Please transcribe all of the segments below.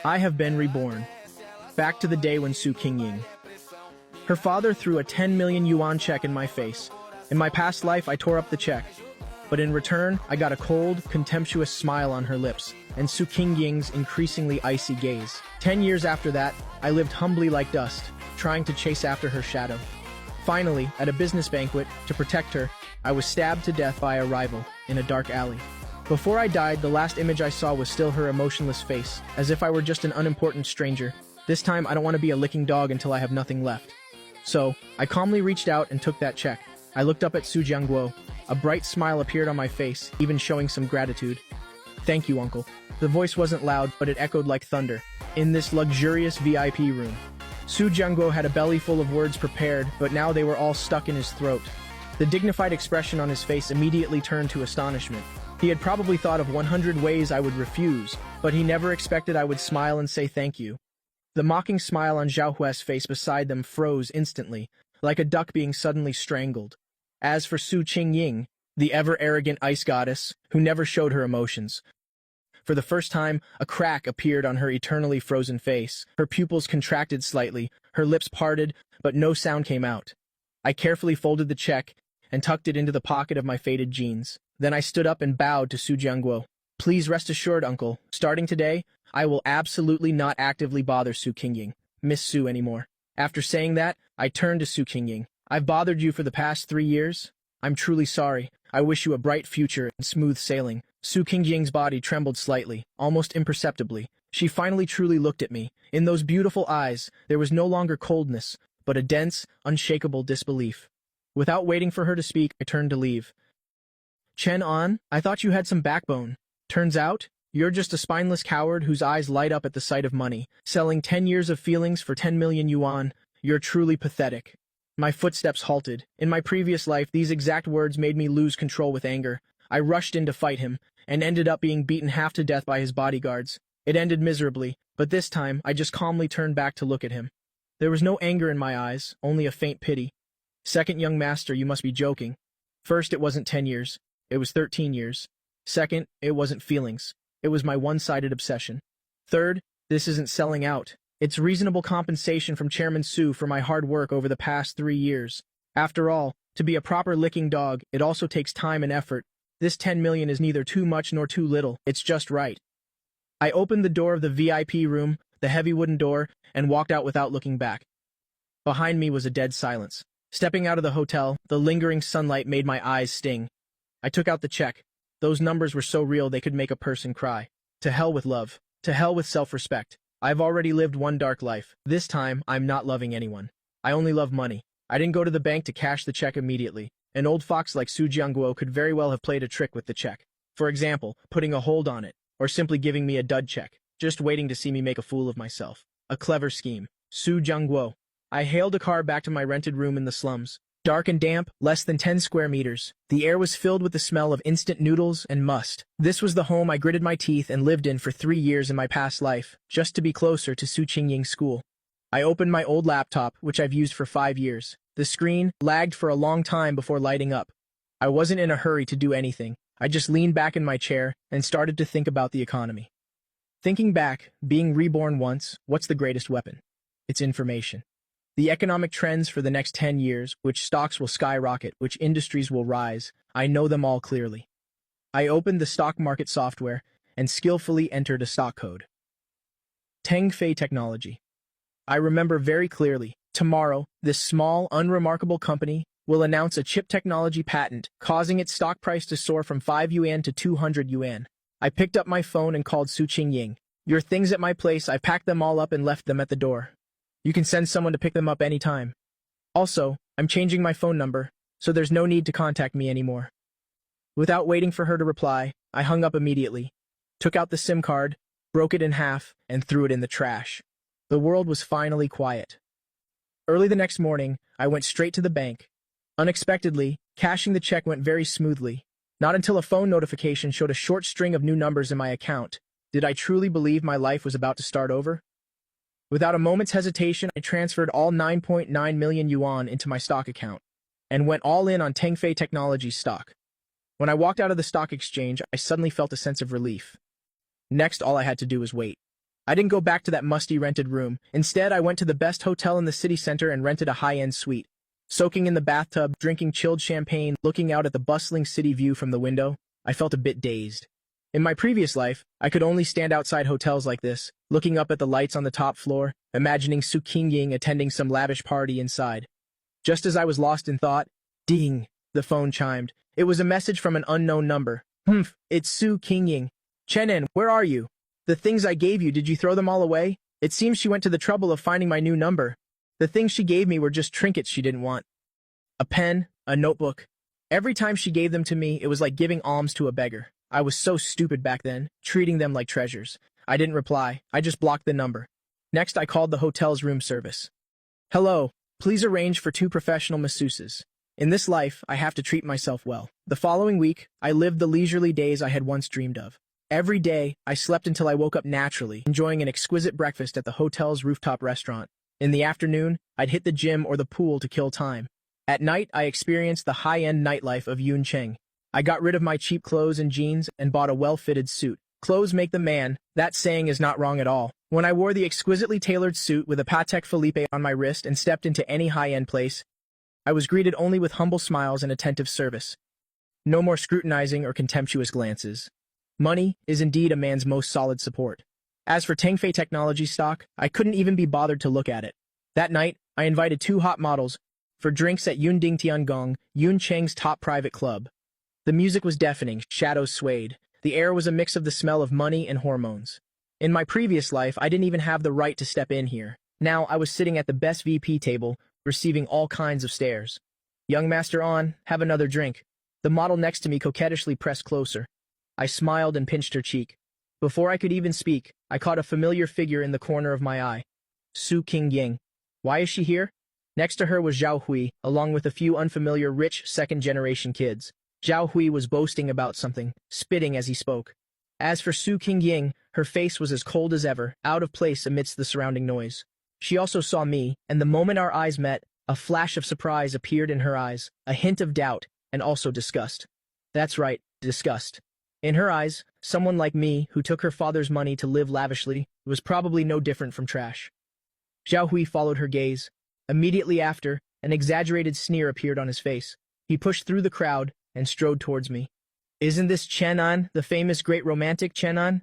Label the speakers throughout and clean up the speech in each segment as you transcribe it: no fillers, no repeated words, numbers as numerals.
Speaker 1: I have been reborn. Back to the day when Su Qingying. Her father threw a 10 million yuan check in my face. In my past life, I tore up the check. But in return, I got a cold, contemptuous smile on her lips, and Su Qingying's increasingly icy gaze. 10 years after that, I lived humbly like dust, trying to chase after her shadow. Finally, at a business banquet, to protect her, I was stabbed to death by a rival, in a dark alley. Before I died, the last image I saw was still her emotionless face, as if I were just an unimportant stranger. This time, I don't want to be a licking dog until I have nothing left. So, I calmly reached out and took that check. I looked up at Su Jiangguo. A bright smile appeared on my face, even showing some gratitude. "Thank you, uncle." The voice wasn't loud, but it echoed like thunder. In this luxurious VIP room, Su Jiangguo had a belly full of words prepared, but now they were all stuck in his throat. The dignified expression on his face immediately turned to astonishment. He had probably thought of 100 ways I would refuse, but he never expected I would smile and say thank you. The mocking smile on Zhao Hue's face beside them froze instantly, like a duck being suddenly strangled. As for Su Qingying, the ever-arrogant ice goddess, who never showed her emotions, for the first time, a crack appeared on her eternally frozen face. Her pupils contracted slightly, her lips parted, but no sound came out. I carefully folded the check and tucked it into the pocket of my faded jeans. Then I stood up and bowed to Su Jiangguo. "Please rest assured, uncle, starting today, I will absolutely not actively bother Su Qingying, Miss Su anymore." After saying that, I turned to Su Qingying. "I've bothered you for the past 3 years? I'm truly sorry. I wish you a bright future and smooth sailing." Su Qingying's body trembled slightly, almost imperceptibly. She finally truly looked at me. In those beautiful eyes, there was no longer coldness, but a dense, unshakable disbelief. Without waiting for her to speak, I turned to leave. "Chen An, I thought you had some backbone. Turns out, you're just a spineless coward whose eyes light up at the sight of money. Selling 10 years of feelings for 10 million yuan. You're truly pathetic." My footsteps halted. In my previous life, these exact words made me lose control with anger. I rushed in to fight him, and ended up being beaten half to death by his bodyguards. It ended miserably, but this time, I just calmly turned back to look at him. There was no anger in my eyes, only a faint pity. "Second, young master, you must be joking. First, it wasn't 10 years. It was 13 years. Second, it wasn't feelings. It was my one-sided obsession. Third, this isn't selling out. It's reasonable compensation from Chairman Su for my hard work over the past 3 years. After all, to be a proper licking dog, it also takes time and effort. This 10 million is neither too much nor too little, it's just right." I opened the door of the VIP room, the heavy wooden door, and walked out without looking back. Behind me was a dead silence. Stepping out of the hotel, the lingering sunlight made my eyes sting. I took out the check. Those numbers were so real they could make a person cry. To hell with love. To hell with self-respect. I've already lived one dark life. This time, I'm not loving anyone. I only love money. I didn't go to the bank to cash the check immediately. An old fox like Su Jiangguo could very well have played a trick with the check. For example, putting a hold on it, or simply giving me a dud check, just waiting to see me make a fool of myself. A clever scheme. Su Jiangguo. I hailed a car back to my rented room in the slums. Dark and damp, less than 10 square meters. The air was filled with the smell of instant noodles and must. This was the home I gritted my teeth and lived in for 3 years in my past life, just to be closer to Su Qingying's school. I opened my old laptop, which I've used for 5 years. The screen lagged for a long time before lighting up. I wasn't in a hurry to do anything. I just leaned back in my chair and started to think about the economy. Thinking back, being reborn once, what's the greatest weapon? It's information. The economic trends for the next 10 years, which stocks will skyrocket, which industries will rise, I know them all clearly. I opened the stock market software and skillfully entered a stock code. Tengfei Technology. I remember very clearly, tomorrow, this small, unremarkable company will announce a chip technology patent, causing its stock price to soar from 5 yuan to 200 yuan. I picked up my phone and called Su Qingying. "Your things at my place, I packed them all up and left them at the door. You can send someone to pick them up anytime. Also, I'm changing my phone number, so there's no need to contact me anymore." Without waiting for her to reply, I hung up immediately, took out the SIM card, broke it in half, and threw it in the trash. The world was finally quiet. Early the next morning, I went straight to the bank. Unexpectedly, cashing the check went very smoothly. Not until a phone notification showed a short string of new numbers in my account did I truly believe my life was about to start over. Without a moment's hesitation, I transferred all 9.9 million yuan into my stock account and went all in on Tengfei Technologies stock. When I walked out of the stock exchange, I suddenly felt a sense of relief. Next, all I had to do was wait. I didn't go back to that musty rented room. Instead, I went to the best hotel in the city center and rented a high-end suite. Soaking in the bathtub, drinking chilled champagne, looking out at the bustling city view from the window, I felt a bit dazed. In my previous life, I could only stand outside hotels like this, looking up at the lights on the top floor, imagining Su Qingying attending some lavish party inside. Just as I was lost in thought, ding, the phone chimed. It was a message from an unknown number. It's Su Qingying. Chenin, where are you? The things I gave you, did you throw them all away? It seems she went to the trouble of finding my new number. The things she gave me were just trinkets she didn't want. A pen, a notebook. Every time she gave them to me, it was like giving alms to a beggar. I was so stupid back then, treating them like treasures. I didn't reply. I just blocked the number. Next, I called the hotel's room service. Hello, please arrange for 2 professional masseuses. In this life, I have to treat myself well. The following week, I lived the leisurely days I had once dreamed of. Every day, I slept until I woke up naturally, enjoying an exquisite breakfast at the hotel's rooftop restaurant. In the afternoon, I'd hit the gym or the pool to kill time. At night, I experienced the high-end nightlife of Yuncheng. I got rid of my cheap clothes and jeans and bought a well-fitted suit. Clothes make the man. That saying is not wrong at all. When I wore the exquisitely tailored suit with a Patek Philippe on my wrist and stepped into any high-end place, I was greeted only with humble smiles and attentive service. No more scrutinizing or contemptuous glances. Money is indeed a man's most solid support. As for Tengfei Technology stock, I couldn't even be bothered to look at it. That night, I invited 2 hot models for drinks at Yunding Tiangong, Yuncheng's top private club. The music was deafening, shadows swayed. The air was a mix of the smell of money and hormones. In my previous life, I didn't even have the right to step in here. Now, I was sitting at the best VP table, receiving all kinds of stares. Young Master On, have another drink. The model next to me coquettishly pressed closer. I smiled and pinched her cheek. Before I could even speak, I caught a familiar figure in the corner of my eye. Su Qingying. Why is she here? Next to her was Zhao Hui, along with a few unfamiliar rich second-generation kids. Zhao Hui was boasting about something, spitting as he spoke. As for Su Qingying, her face was as cold as ever, out of place amidst the surrounding noise. She also saw me, and the moment our eyes met, a flash of surprise appeared in her eyes, a hint of doubt, and also disgust. That's right, disgust. In her eyes, someone like me, who took her father's money to live lavishly, was probably no different from trash. Zhao Hui followed her gaze. Immediately after, an exaggerated sneer appeared on his face. He pushed through the crowd and strode towards me. Isn't this Chen An, the famous great romantic Chen An?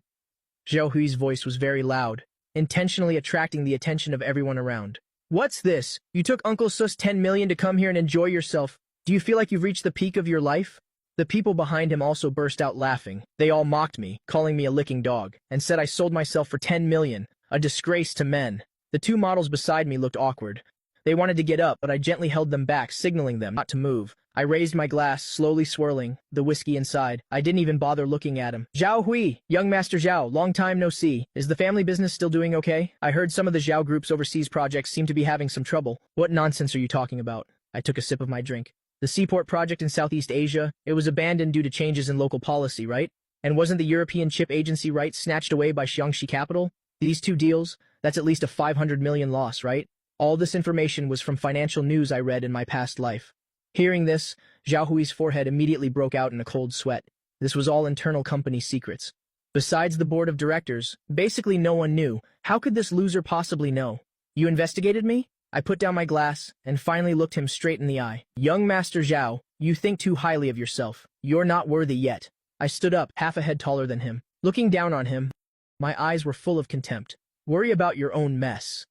Speaker 1: Zhao Hui's voice was very loud, intentionally attracting the attention of everyone around. What's this? You took Uncle Sus 10 million to come here and enjoy yourself. Do you feel like you've reached the peak of your life? The people behind him also burst out laughing. They all mocked me, calling me a licking dog, and said I sold myself for 10 million, a disgrace to men. The 2 models beside me looked awkward. They wanted to get up, but I gently held them back, signaling them not to move. I raised my glass, slowly swirling, the whiskey inside. I didn't even bother looking at him. Zhao Hui, young Master Zhao, long time no see. Is the family business still doing okay? I heard some of the Zhao Group's overseas projects seem to be having some trouble. What nonsense are you talking about? I took a sip of my drink. The Seaport project in Southeast Asia, it was abandoned due to changes in local policy, right? And wasn't the European Chip Agency rights snatched away by Xiangxi Capital? These 2 deals, that's at least a 500 million loss, right? All this information was from financial news I read in my past life. Hearing this, Zhao Hui's forehead immediately broke out in a cold sweat. This was all internal company secrets. Besides the board of directors, basically no one knew. How could this loser possibly know? You investigated me? I put down my glass and finally looked him straight in the eye. Young Master Zhao, you think too highly of yourself. You're not worthy yet. I stood up, half a head taller than him. Looking down on him, my eyes were full of contempt. Worry about your own mess.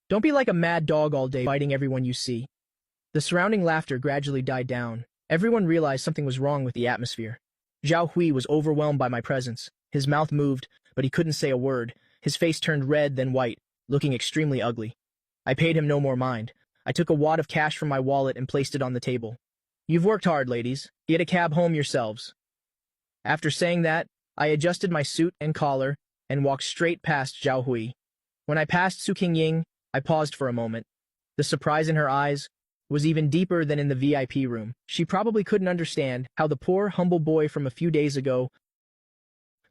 Speaker 1: Don't be like a mad dog all day biting everyone you see. The surrounding laughter gradually died down. Everyone realized something was wrong with the atmosphere. Zhao Hui was overwhelmed by my presence. His mouth moved, but he couldn't say a word. His face turned red, then white, looking extremely ugly. I paid him no more mind. I took a wad of cash from my wallet and placed it on the table. You've worked hard, ladies. Get a cab home yourselves. After saying that, I adjusted my suit and collar and walked straight past Zhao Hui. When I passed Su Qingying, I paused for a moment. The surprise in her eyes was even deeper than in the VIP room. She probably couldn't understand how the poor, humble boy from a few days ago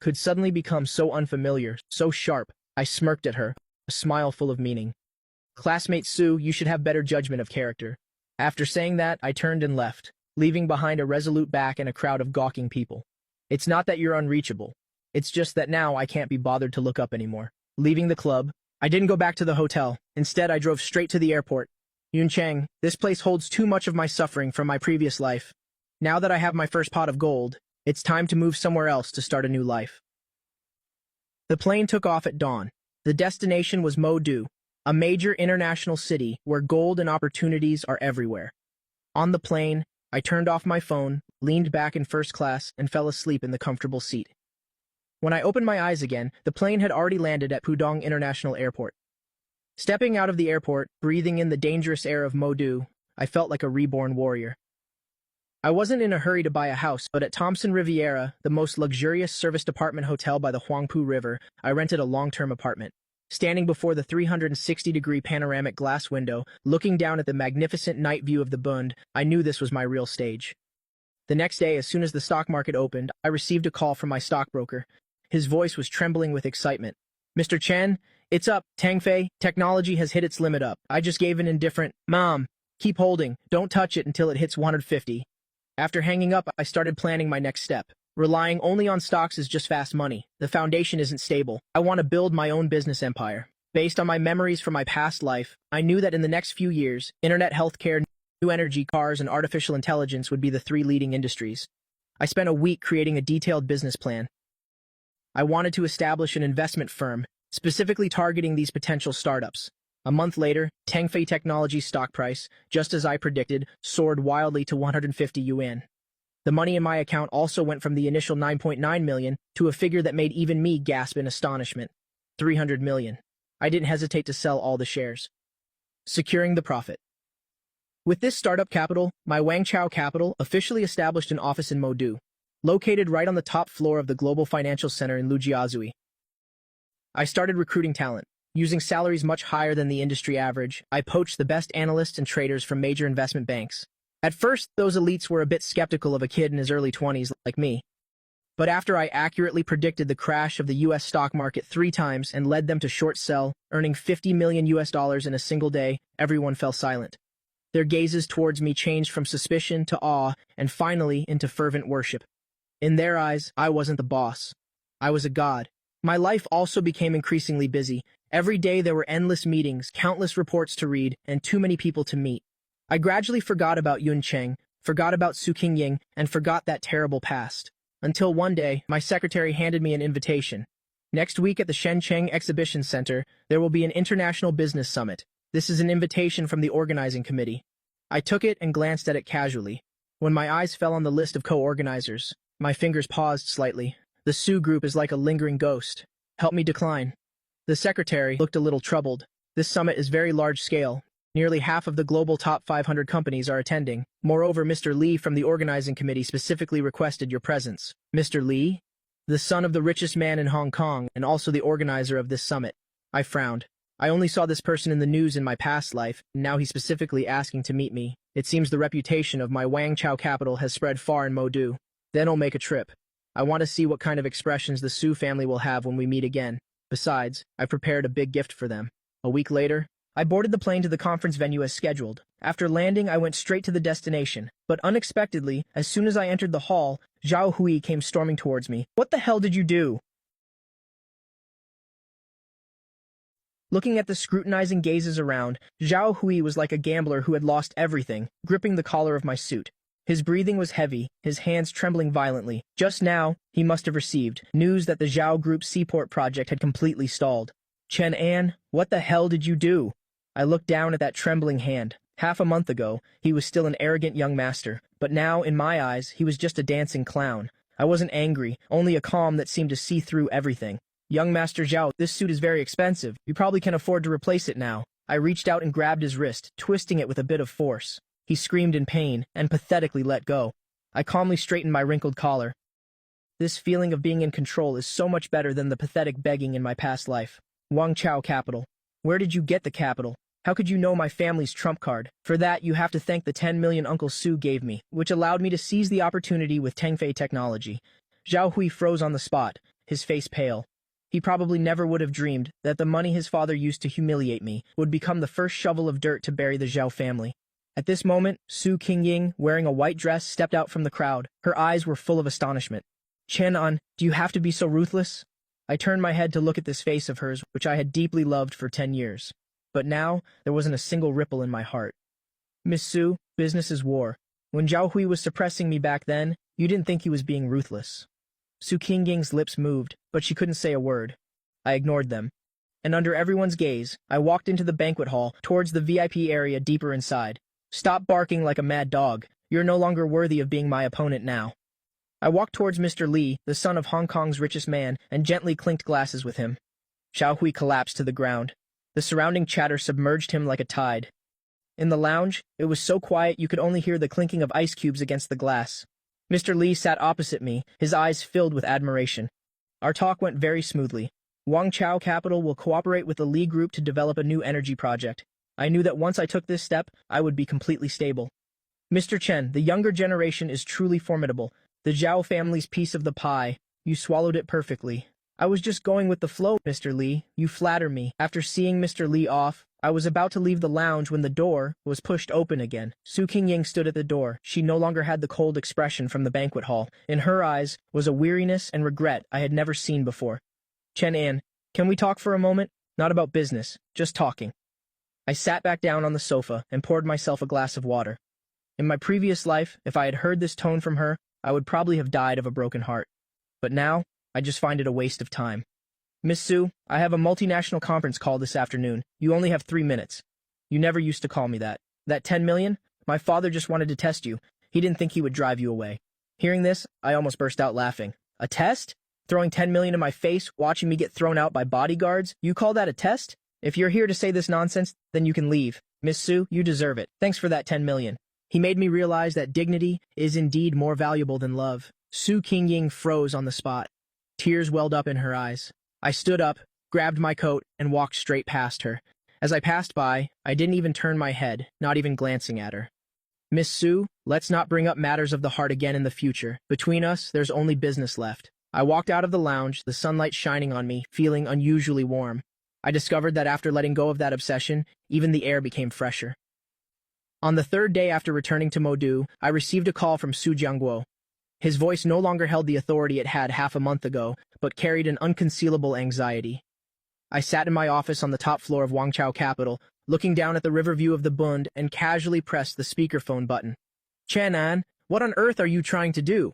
Speaker 1: could suddenly become so unfamiliar, so sharp. I smirked at her, a smile full of meaning. Classmate Su, you should have better judgment of character. After saying that, I turned and left, leaving behind a resolute back and a crowd of gawking people. It's not that you're unreachable. It's just that now I can't be bothered to look up anymore. Leaving the club, I didn't go back to the hotel. Instead, I drove straight to the airport. Yuncheng, this place holds too much of my suffering from my previous life. Now that I have my first pot of gold, it's time to move somewhere else to start a new life. The plane took off at dawn. The destination was Modu, a major international city where gold and opportunities are everywhere. On the plane, I turned off my phone, leaned back in first class, and fell asleep in the comfortable seat. When I opened my eyes again, the plane had already landed at Pudong International Airport. Stepping out of the airport, breathing in the dangerous air of Modu, I felt like a reborn warrior. I wasn't in a hurry to buy a house, but at Thompson Riviera, the most luxurious serviced apartment hotel by the Huangpu River, I rented a long-term apartment. Standing before the 360-degree panoramic glass window, looking down at the magnificent night view of the Bund, I knew this was my real stage. The next day, as soon as the stock market opened, I received a call from my stockbroker. His voice was trembling with excitement. "Mr. Chen, it's up. Tangfei Technology has hit its limit up. I just gave an indifferent, 'Mom, keep holding. Don't touch it until it hits 150. After hanging up, I started planning my next step. Relying only on stocks is just fast money. The foundation isn't stable. I want to build my own business empire. Based on my memories from my past life, I knew that in the next few years, internet, healthcare, new energy, cars, and artificial intelligence would be the three leading industries. I spent a week creating a detailed business plan. I wanted to establish an investment firm, specifically targeting these potential startups. A month later, Tangfei Technology's stock price, just as I predicted, soared wildly to 150 yuan. The money in my account also went from the initial 9.9 million to a figure that made even me gasp in astonishment. 300 million. I didn't hesitate to sell all the shares. Securing the profit. With this startup capital, my Wangchao Capital officially established an office in Modu, located right on the top floor of the Global Financial Center in Lujiazui. I started recruiting talent. Using salaries much higher than the industry average, I poached the best analysts and traders from major investment banks. At first, those elites were a bit skeptical of a kid in his early 20s like me. But after I accurately predicted the crash of the US stock market 3 times and led them to short sell, earning $50 million in a single day, everyone fell silent. Their gazes towards me changed from suspicion to awe and finally into fervent worship. In their eyes, I wasn't the boss. I was a god. My life also became increasingly busy. Every day there were endless meetings, countless reports to read, and too many people to meet. I gradually forgot about Yuncheng, forgot about Su Qingying, and forgot that terrible past. Until one day, my secretary handed me an invitation. Next week at the Shenzhen Exhibition Center, there will be an international business summit. This is an invitation from the organizing committee. I took it and glanced at it casually. When my eyes fell on the list of co-organizers, my fingers paused slightly. The Su Group is like a lingering ghost. Help me decline. The secretary looked a little troubled. This summit is very large-scale. Nearly half of the global top 500 companies are attending. Moreover, Mr. Li from the organizing committee specifically requested your presence. Mr. Li? The son of the richest man in Hong Kong and also the organizer of this summit. I frowned. I only saw this person in the news in my past life, and now he's specifically asking to meet me. It seems the reputation of my Wangchao Capital has spread far in Modu. Then I'll make a trip. I want to see what kind of expressions the Su family will have when we meet again. Besides, I prepared a big gift for them. A week later, I boarded the plane to the conference venue as scheduled. After landing, I went straight to the destination. But unexpectedly, as soon as I entered the hall, Zhao Hui came storming towards me. "What the hell did you do?" Looking at the scrutinizing gazes around, Zhao Hui was like a gambler who had lost everything, gripping the collar of my suit. His breathing was heavy, his hands trembling violently. Just now, he must have received news that the Zhao Group Seaport project had completely stalled. "Chen An, what the hell did you do?" I looked down at that trembling hand. Half a month ago, he was still an arrogant young master, but now, in my eyes, he was just a dancing clown. I wasn't angry, only a calm that seemed to see through everything. "Young Master Zhao, this suit is very expensive. You probably can afford to replace it now." I reached out and grabbed his wrist, twisting it with a bit of force. He screamed in pain and pathetically let go. I calmly straightened my wrinkled collar. This feeling of being in control is so much better than the pathetic begging in my past life. Wangchao Capital. Where did you get the capital? How could you know my family's trump card? For that, you have to thank the 10 million Uncle Su gave me, which allowed me to seize the opportunity with Tangfei Technology. Zhao Hui froze on the spot, his face pale. He probably never would have dreamed that the money his father used to humiliate me would become the first shovel of dirt to bury the Zhao family. At this moment, Su Qingying, wearing a white dress, stepped out from the crowd. Her eyes were full of astonishment. "Chen An, do you have to be so ruthless?" I turned my head to look at this face of hers, which I had deeply loved for 10 years. But now, there wasn't a single ripple in my heart. Miss Su, business is war. When Zhao Hui was suppressing me back then, you didn't think he was being ruthless. Su Qingying's lips moved, but she couldn't say a word. I ignored them. And under everyone's gaze, I walked into the banquet hall, towards the VIP area deeper inside. Stop barking like a mad dog. You're no longer worthy of being my opponent now. I walked towards Mr. Li, the son of Hong Kong's richest man, and gently clinked glasses with him. Zhao Hui collapsed to the ground. The surrounding chatter submerged him like a tide. In the lounge, it was so quiet you could only hear the clinking of ice cubes against the glass. Mr. Li sat opposite me, his eyes filled with admiration. Our talk went very smoothly. Guangzhou Capital will cooperate with the Li Group to develop a new energy project. I knew that once I took this step, I would be completely stable. Mr. Chen, the younger generation is truly formidable. The Zhao family's piece of the pie. You swallowed it perfectly. I was just going with the flow, Mr. Li. You flatter me. After seeing Mr. Li off, I was about to leave the lounge when the door was pushed open again. Su Qingying stood at the door. She no longer had the cold expression from the banquet hall. In her eyes was a weariness and regret I had never seen before. Chen An, can we talk for a moment? Not about business, just talking. I sat back down on the sofa and poured myself a glass of water. In my previous life, if I had heard this tone from her, I would probably have died of a broken heart. But now, I just find it a waste of time. Miss Su, I have a multinational conference call this afternoon. You only have 3 minutes. You never used to call me that. That 10 million? My father just wanted to test you. He didn't think he would drive you away. Hearing this, I almost burst out laughing. A test? Throwing 10 million in my face, watching me get thrown out by bodyguards? You call that a test? If you're here to say this nonsense, then you can leave. Miss Su, you deserve it. Thanks for that 10 million. He made me realize that dignity is indeed more valuable than love. Su Qingying froze on the spot. Tears welled up in her eyes. I stood up, grabbed my coat, and walked straight past her. As I passed by, I didn't even turn my head, not even glancing at her. Miss Su, let's not bring up matters of the heart again in the future. Between us, there's only business left. I walked out of the lounge, the sunlight shining on me, feeling unusually warm. I discovered that after letting go of that obsession, even the air became fresher. On the 3rd day after returning to Modu, I received a call from Su Jiangguo. His voice no longer held the authority it had half a month ago, but carried an unconcealable anxiety. I sat in my office on the top floor of Guangzhou Capital, looking down at the river view of the Bund, and casually pressed the speakerphone button. Chen An, what on earth are you trying to do?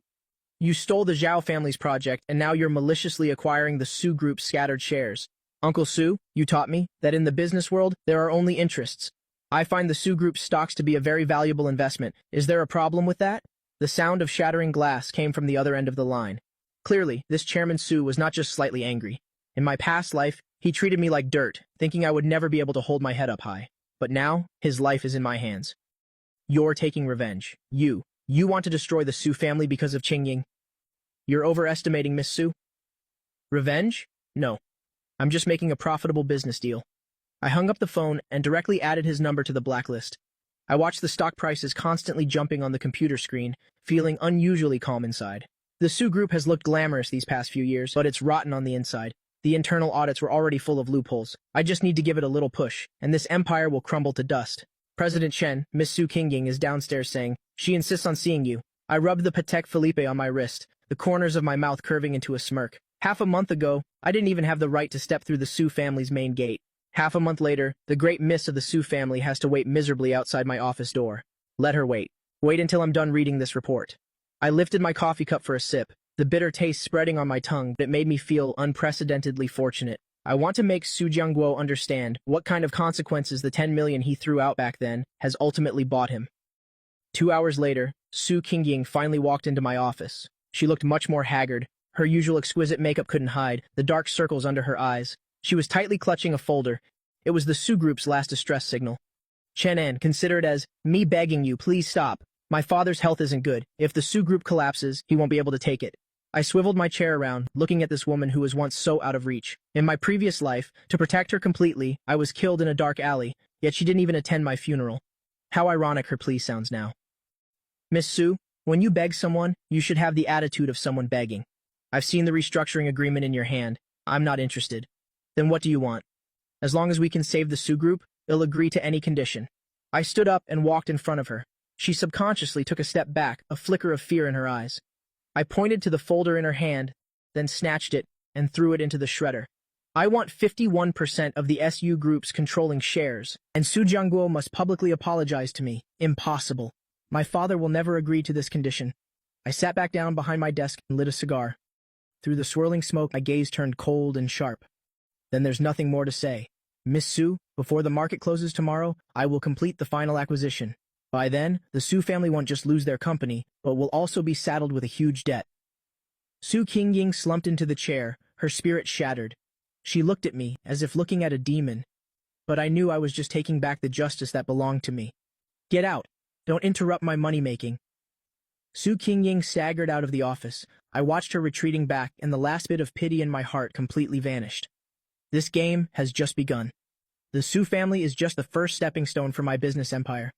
Speaker 1: You stole the Zhao family's project, and now you're maliciously acquiring the Su Group's scattered shares. Uncle Su, you taught me that in the business world, there are only interests. I find the Su Group's stocks to be a very valuable investment. Is there a problem with that? The sound of shattering glass came from the other end of the line. Clearly, this Chairman Su was not just slightly angry. In my past life, he treated me like dirt, thinking I would never be able to hold my head up high. But now, his life is in my hands. You're taking revenge. You want to destroy the Su family because of Qingying. You're overestimating Miss Su. Revenge? No. I'm just making a profitable business deal. I hung up the phone and directly added his number to the blacklist. I watched the stock prices constantly jumping on the computer screen, feeling unusually calm inside. The Su Group has looked glamorous these past few years, but it's rotten on the inside. The internal audits were already full of loopholes. I just need to give it a little push, and this empire will crumble to dust. President Chen, Miss Su Qingying, is downstairs saying, she insists on seeing you. I rubbed the Patek Philippe on my wrist, the corners of my mouth curving into a smirk. Half a month ago, I didn't even have the right to step through the Su family's main gate. Half a month later, the great miss of the Su family has to wait miserably outside my office door. Let her wait. Wait until I'm done reading this report. I lifted my coffee cup for a sip, the bitter taste spreading on my tongue, but it made me feel unprecedentedly fortunate. I want to make Su Jiangguo understand what kind of consequences the 10 million he threw out back then has ultimately bought him. 2 hours later, Su Qingying finally walked into my office. She looked much more haggard. Her usual exquisite makeup couldn't hide the dark circles under her eyes. She was tightly clutching a folder. It was the Su Group's last distress signal. Chen An, consider it as me begging you, please stop. My father's health isn't good. If the Su Group collapses, he won't be able to take it. I swiveled my chair around, looking at this woman who was once so out of reach. In my previous life, to protect her completely, I was killed in a dark alley, yet she didn't even attend my funeral. How ironic her plea sounds now. Miss Su, when you beg someone, you should have the attitude of someone begging. I've seen the restructuring agreement in your hand. I'm not interested. Then what do you want? As long as we can save the Su Group, they'll agree to any condition. I stood up and walked in front of her. She subconsciously took a step back, a flicker of fear in her eyes. I pointed to the folder in her hand, then snatched it and threw it into the shredder. I want 51% of the SU Group's controlling shares, and Su Jianguo must publicly apologize to me. Impossible. My father will never agree to this condition. I sat back down behind my desk and lit a cigar. Through the swirling smoke, my gaze turned cold and sharp. Then there's nothing more to say. Miss Su, before the market closes tomorrow, I will complete the final acquisition. By then, the Su family won't just lose their company, but will also be saddled with a huge debt. Su Qingying slumped into the chair, her spirit shattered. She looked at me, as if looking at a demon. But I knew I was just taking back the justice that belonged to me. Get out. Don't interrupt my money-making. Su Qingying staggered out of the office. I watched her retreating back, and the last bit of pity in my heart completely vanished. This game has just begun. The Su family is just the first stepping stone for my business empire.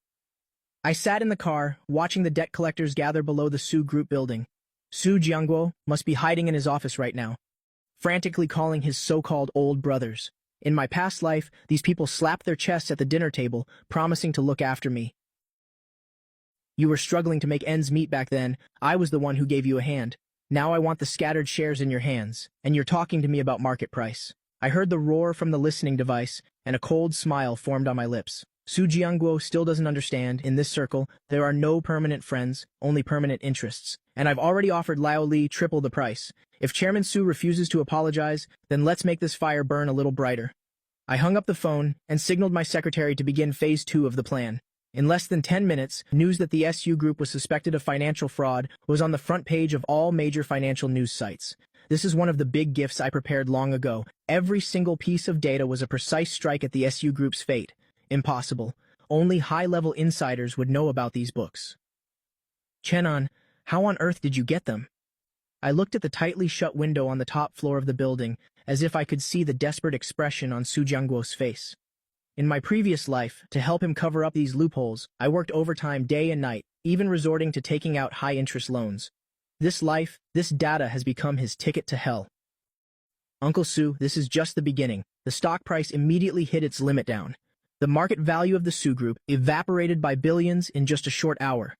Speaker 1: I sat in the car, watching the debt collectors gather below the Su Group building. Su Jianguo must be hiding in his office right now, frantically calling his so-called old brothers. In my past life, these people slapped their chests at the dinner table, promising to look after me. You were struggling to make ends meet back then. I was the one who gave you a hand. Now I want the scattered shares in your hands, and you're talking to me about market price. I heard the roar from the listening device, and a cold smile formed on my lips. Su Jianguo still doesn't understand. In this circle, there are no permanent friends, only permanent interests. And I've already offered Lao Li triple the price. If Chairman Su refuses to apologize, then let's make this fire burn a little brighter. I hung up the phone and signaled my secretary to begin phase 2 of the plan. In less than 10 minutes, news that the SU Group was suspected of financial fraud was on the front page of all major financial news sites. This is one of the big gifts I prepared long ago. Every single piece of data was a precise strike at the SU Group's fate. Impossible. Only high-level insiders would know about these books. Chenan, how on earth did you get them? I looked at the tightly shut window on the top floor of the building, as if I could see the desperate expression on Su Jianguo's face. In my previous life, to help him cover up these loopholes, I worked overtime day and night, even resorting to taking out high-interest loans. This life, this data has become his ticket to hell. Uncle Su, this is just the beginning. The stock price immediately hit its limit down. The market value of the Su Group evaporated by billions in just a short hour.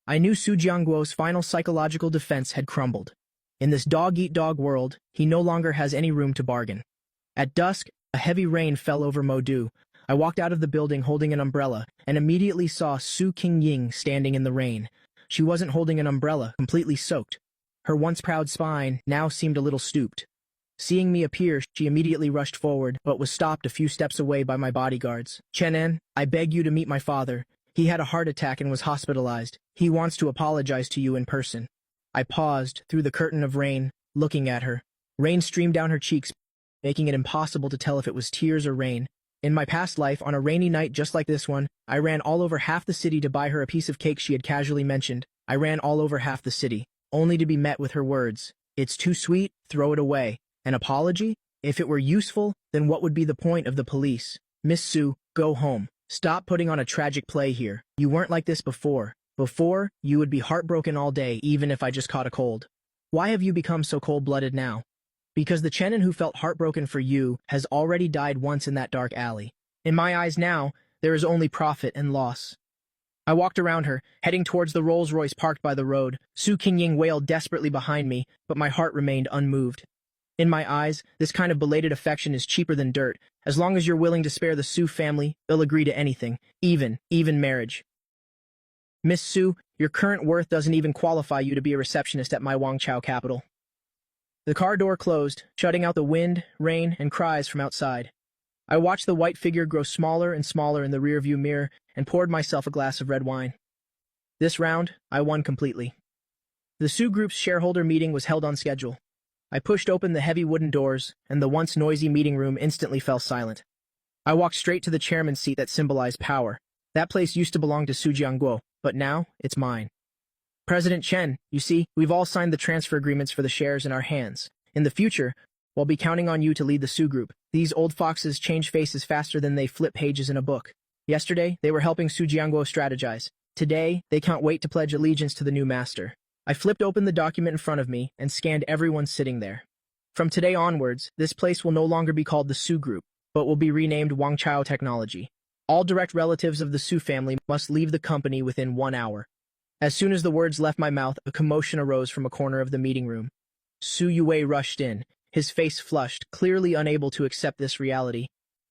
Speaker 1: I knew Su Jianguo's final psychological defense had crumbled. In this dog-eat-dog world, he no longer has any room to bargain. At dusk, a heavy rain fell over Modu. I walked out of the building holding an umbrella and immediately saw Su Qingying standing in the rain. She wasn't holding an umbrella, completely soaked. Her once proud spine now seemed a little stooped. Seeing me appear, she immediately rushed forward, but was stopped a few steps away by my bodyguards. Chenan, I beg you to meet my father. He had a heart attack and was hospitalized. He wants to apologize to you in person. I paused, through the curtain of rain, looking at her. Rain streamed down her cheeks, making it impossible to tell if it was tears or rain. In my past life, on a rainy night just like this one, I ran all over half the city to buy her a piece of cake she had casually mentioned. I ran all over half the city, only to be met with her words. It's too sweet, throw it away. An apology? If it were useful, then what would be the point of the police? Miss Su, go home. Stop putting on a tragic play here. You weren't like this before. Before, you would be heartbroken all day, even if I just caught a cold. Why have you become so cold-blooded now? Because the Chenan who felt heartbroken for you has already died once in that dark alley. In my eyes now, there is only profit and loss. I walked around her, heading towards the Rolls-Royce parked by the road. Su Qingying wailed desperately behind me, but my heart remained unmoved. In my eyes, this kind of belated affection is cheaper than dirt. As long as you're willing to spare the Su family, they'll agree to anything, even marriage. Miss Su, your current worth doesn't even qualify you to be a receptionist at my Wangchao capital. The car door closed, shutting out the wind, rain, and cries from outside. I watched the white figure grow smaller and smaller in the rearview mirror and poured myself a glass of red wine. This round, I won completely. The Su Group's shareholder meeting was held on schedule. I pushed open the heavy wooden doors, and the once noisy meeting room instantly fell silent. I walked straight to the chairman's seat that symbolized power. That place used to belong to Su Jianguo, but now it's mine. President Chen, you see, we've all signed the transfer agreements for the shares in our hands. In the future, we'll be counting on you to lead the Su Group. These old foxes change faces faster than they flip pages in a book. Yesterday, they were helping Su Jianguo strategize. Today, they can't wait to pledge allegiance to the new master. I flipped open the document in front of me and scanned everyone sitting there. From today onwards, this place will no longer be called the Su Group, but will be renamed Wangchao Technology. All direct relatives of the Su family must leave the company within 1 hour. As soon as the words left my mouth, a commotion arose from a corner of the meeting room. Su Yue rushed in, his face flushed, clearly unable to accept this reality.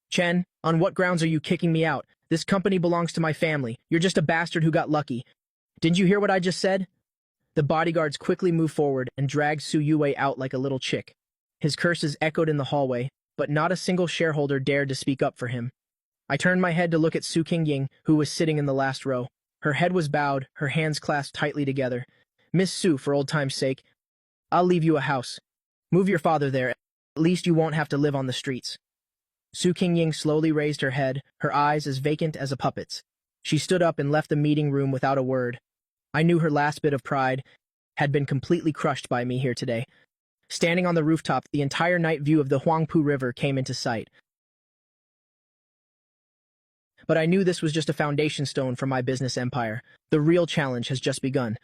Speaker 1: Chen, on what grounds are you kicking me out? This company belongs to my family. You're just a bastard who got lucky. Didn't you hear what I just said? The bodyguards quickly moved forward and dragged Su Yue out like a little chick. His curses echoed in the hallway, but not a single shareholder dared to speak up for him. I turned my head to look at Su Qingying, who was sitting in the last row. Her head was bowed, her hands clasped tightly together. Miss Su, for old time's sake, I'll leave you a house. Move your father there. At least you won't have to live on the streets. Su Qingying slowly raised her head, her eyes as vacant as a puppet's. She stood up and left the meeting room without a word. I knew her last bit of pride had been completely crushed by me here today. Standing on the rooftop, the entire night view of the Huangpu River came into sight. But I knew this was just a foundation stone for my business empire. The real challenge has just begun.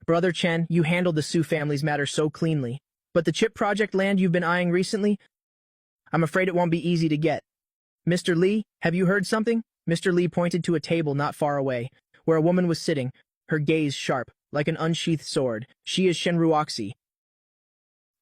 Speaker 1: Brother Chen, you handled the Su family's matter so cleanly. But the chip project land you've been eyeing recently? I'm afraid it won't be easy to get. Mr. Li, have you heard something? Mr. Li pointed to a table not far away, where a woman was sitting, her gaze sharp, like an unsheathed sword. She is Shen Ruoxi,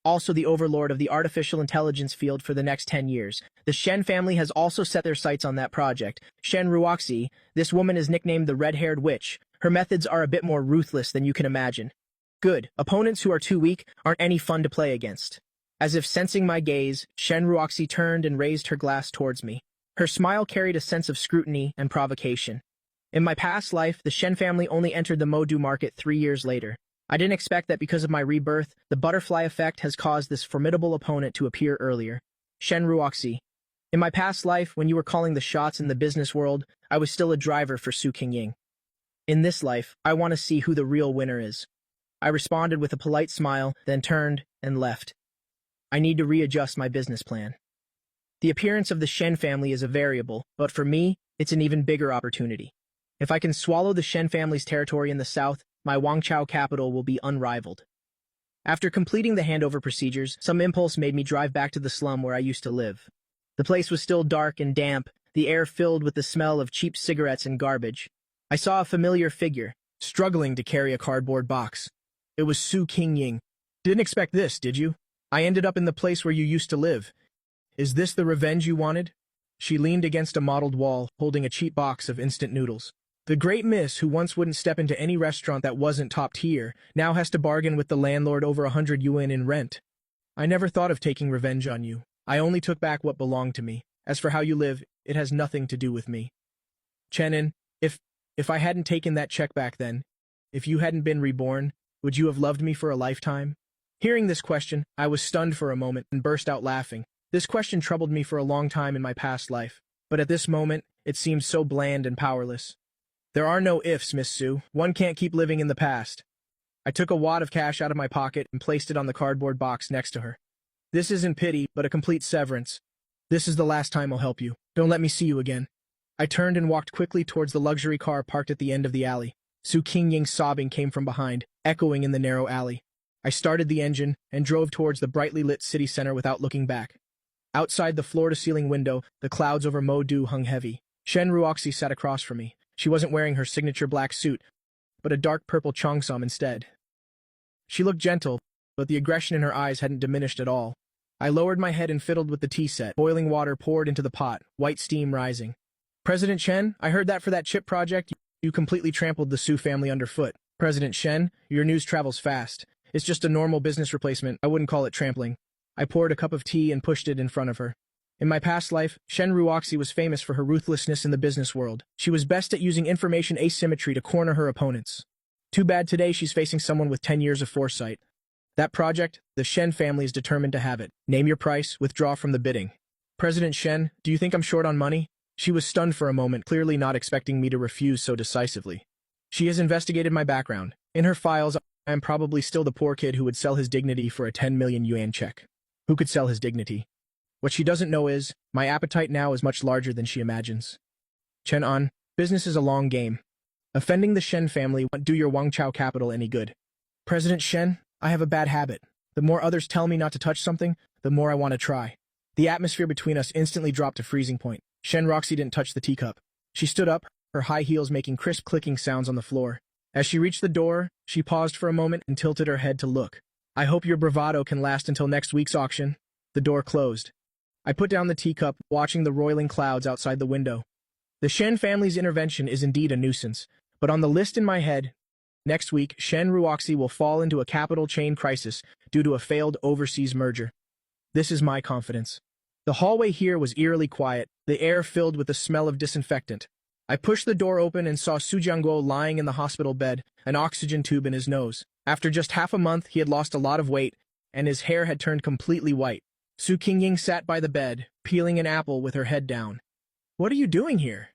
Speaker 1: also the overlord of the artificial intelligence field for the next 10 years. The Shen family has also set their sights on that project. Shen Ruoxi, this woman is nicknamed the Red-Haired Witch. Her methods are a bit more ruthless than you can imagine. Good. Opponents who are too weak aren't any fun to play against. As if sensing my gaze, Shen Ruoxi turned and raised her glass towards me. Her smile carried a sense of scrutiny and provocation. In my past life, the Shen family only entered the Modu market 3 years later. I didn't expect that because of my rebirth, the butterfly effect has caused this formidable opponent to appear earlier. Shen Ruoxi. In my past life, when you were calling the shots in the business world, I was still a driver for Su Qingying. In this life, I want to see who the real winner is. I responded with a polite smile, then turned and left. I need to readjust my business plan. The appearance of the Shen family is a variable, but for me, it's an even bigger opportunity. If I can swallow the Shen family's territory in the south, my Wangchao capital will be unrivaled. After completing the handover procedures, some impulse made me drive back to the slum where I used to live. The place was still dark and damp, the air filled with the smell of cheap cigarettes and garbage. I saw a familiar figure, struggling to carry a cardboard box. It was Su Qingying. Didn't expect this, did you? I ended up in the place where you used to live. Is this the revenge you wanted? She leaned against a mottled wall, holding a cheap box of instant noodles. The great miss, who once wouldn't step into any restaurant that wasn't top tier, now has to bargain with the landlord over 100 yuan in rent. I never thought of taking revenge on you. I only took back what belonged to me. As for how you live, it has nothing to do with me. Chenin, if I hadn't taken that check back then, if you hadn't been reborn, would you have loved me for a lifetime? Hearing this question, I was stunned for a moment and burst out laughing. This question troubled me for a long time in my past life, but at this moment, it seemed so bland and powerless. There are no ifs, Miss Su. One can't keep living in the past. I took a wad of cash out of my pocket and placed it on the cardboard box next to her. This isn't pity, but a complete severance. This is the last time I'll help you. Don't let me see you again. I turned and walked quickly towards the luxury car parked at the end of the alley. Su Qingying's sobbing came from behind, echoing in the narrow alley. I started the engine and drove towards the brightly lit city center without looking back. Outside the floor-to-ceiling window, the clouds over Modu hung heavy. Shen Ruoxi sat across from me. She wasn't wearing her signature black suit, but a dark purple cheongsam instead. She looked gentle, but the aggression in her eyes hadn't diminished at all. I lowered my head and fiddled with the tea set. Boiling water poured into the pot, white steam rising. President Chen, I heard that for that chip project, you completely trampled the Su family underfoot. President Shen, your news travels fast. It's just a normal business replacement. I wouldn't call it trampling. I poured a cup of tea and pushed it in front of her. In my past life, Shen Ruoxi was famous for her ruthlessness in the business world. She was best at using information asymmetry to corner her opponents. Too bad today she's facing someone with 10 years of foresight. That project, the Shen family is determined to have it. Name your price, withdraw from the bidding. President Shen, do you think I'm short on money? She was stunned for a moment, clearly not expecting me to refuse so decisively. She has investigated my background. In her files, I am probably still the poor kid who would sell his dignity for a 10 million yuan check. Who could sell his dignity? What she doesn't know is, my appetite now is much larger than she imagines. Chen An, business is a long game. Offending the Shen family won't do your Wangchao capital any good. President Shen, I have a bad habit. The more others tell me not to touch something, the more I want to try. The atmosphere between us instantly dropped to freezing point. Shen Ruoxi didn't touch the teacup. She stood up, her high heels making crisp clicking sounds on the floor. As she reached the door, she paused for a moment and tilted her head to look. I hope your bravado can last until next week's auction. The door closed. I put down the teacup, watching the roiling clouds outside the window. The Shen family's intervention is indeed a nuisance, but on the list in my head, next week, Shen Ruoxi will fall into a capital chain crisis due to a failed overseas merger. This is my confidence. The hallway here was eerily quiet, the air filled with the smell of disinfectant. I pushed the door open and saw Su Jianguo lying in the hospital bed, an oxygen tube in his nose. After just half a month, he had lost a lot of weight, and his hair had turned completely white. Su Qingying sat by the bed, peeling an apple with her head down. What are you doing here?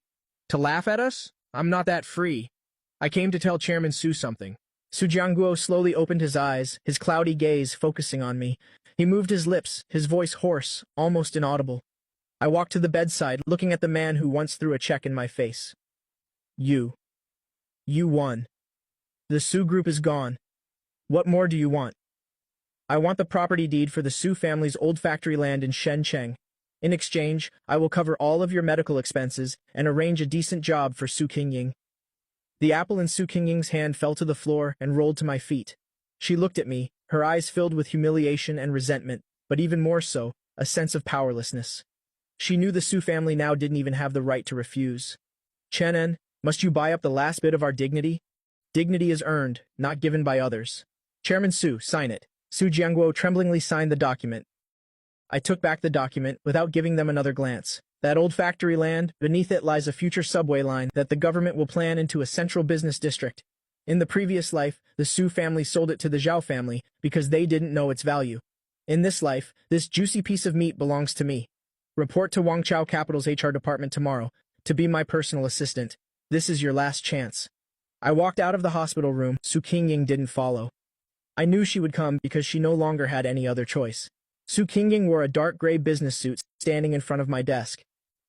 Speaker 1: To laugh at us? I'm not that free. I came to tell Chairman Su something. Su Jianguo slowly opened his eyes, his cloudy gaze focusing on me. He moved his lips, his voice hoarse, almost inaudible. I walked to the bedside, looking at the man who once threw a check in my face. You won. The Su group is gone. What more do you want? I want the property deed for the Su family's old factory land in Shenzhen. In exchange, I will cover all of your medical expenses and arrange a decent job for Su Qingying. The apple in Su Qingying's hand fell to the floor and rolled to my feet. She looked at me, her eyes filled with humiliation and resentment, but even more so, a sense of powerlessness. She knew the Su family now didn't even have the right to refuse. Chen, must you buy up the last bit of our dignity? Dignity is earned, not given by others. Chairman Su, sign it. Su Jianguo tremblingly signed the document. I took back the document without giving them another glance. That old factory land, beneath it lies a future subway line that the government will plan into a central business district. In the previous life, the Su family sold it to the Zhao family because they didn't know its value. In this life, this juicy piece of meat belongs to me. Report to Wangchao Capital's HR department tomorrow to be my personal assistant. This is your last chance. I walked out of the hospital room. Su Qingying didn't follow. I knew she would come because she no longer had any other choice. Su Qingying wore a dark gray business suit, standing in front of my desk.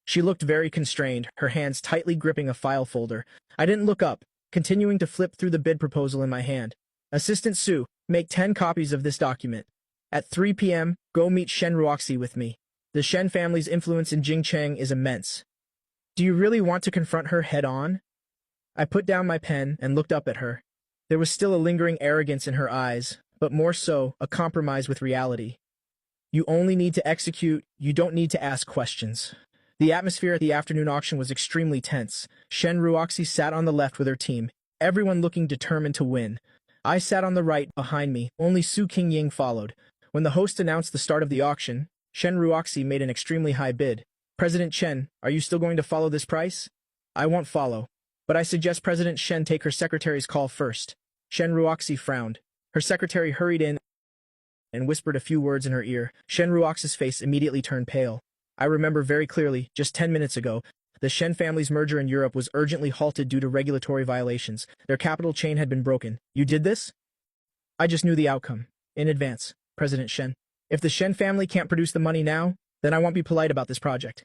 Speaker 1: She looked very constrained, her hands tightly gripping a file folder. I didn't look up, continuing to flip through the bid proposal in my hand. Assistant Su, make 10 copies of this document. At 3 p.m., go meet Shen Ruoxi with me. The Shen family's influence in Jingcheng is immense. Do you really want to confront her head-on? I put down my pen and looked up at her. There was still a lingering arrogance in her eyes, but more so, a compromise with reality. You only need to execute, you don't need to ask questions. The atmosphere at the afternoon auction was extremely tense. Shen Ruoxi sat on the left with her team, everyone looking determined to win. I sat on the right, behind me, only Su Qingying followed. When the host announced the start of the auction, Shen Ruoxi made an extremely high bid. President Chen, are you still going to follow this price? I won't follow, but I suggest President Shen take her secretary's call first. Shen Ruoxi frowned. Her secretary hurried in and whispered a few words in her ear. Shen Ruoxi's face immediately turned pale. I remember very clearly, just 10 minutes ago, the Shen family's merger in Europe was urgently halted due to regulatory violations. Their capital chain had been broken. You did this? I just knew the outcome. In advance, President Shen. If the Shen family can't produce the money now, then I won't be polite about this project.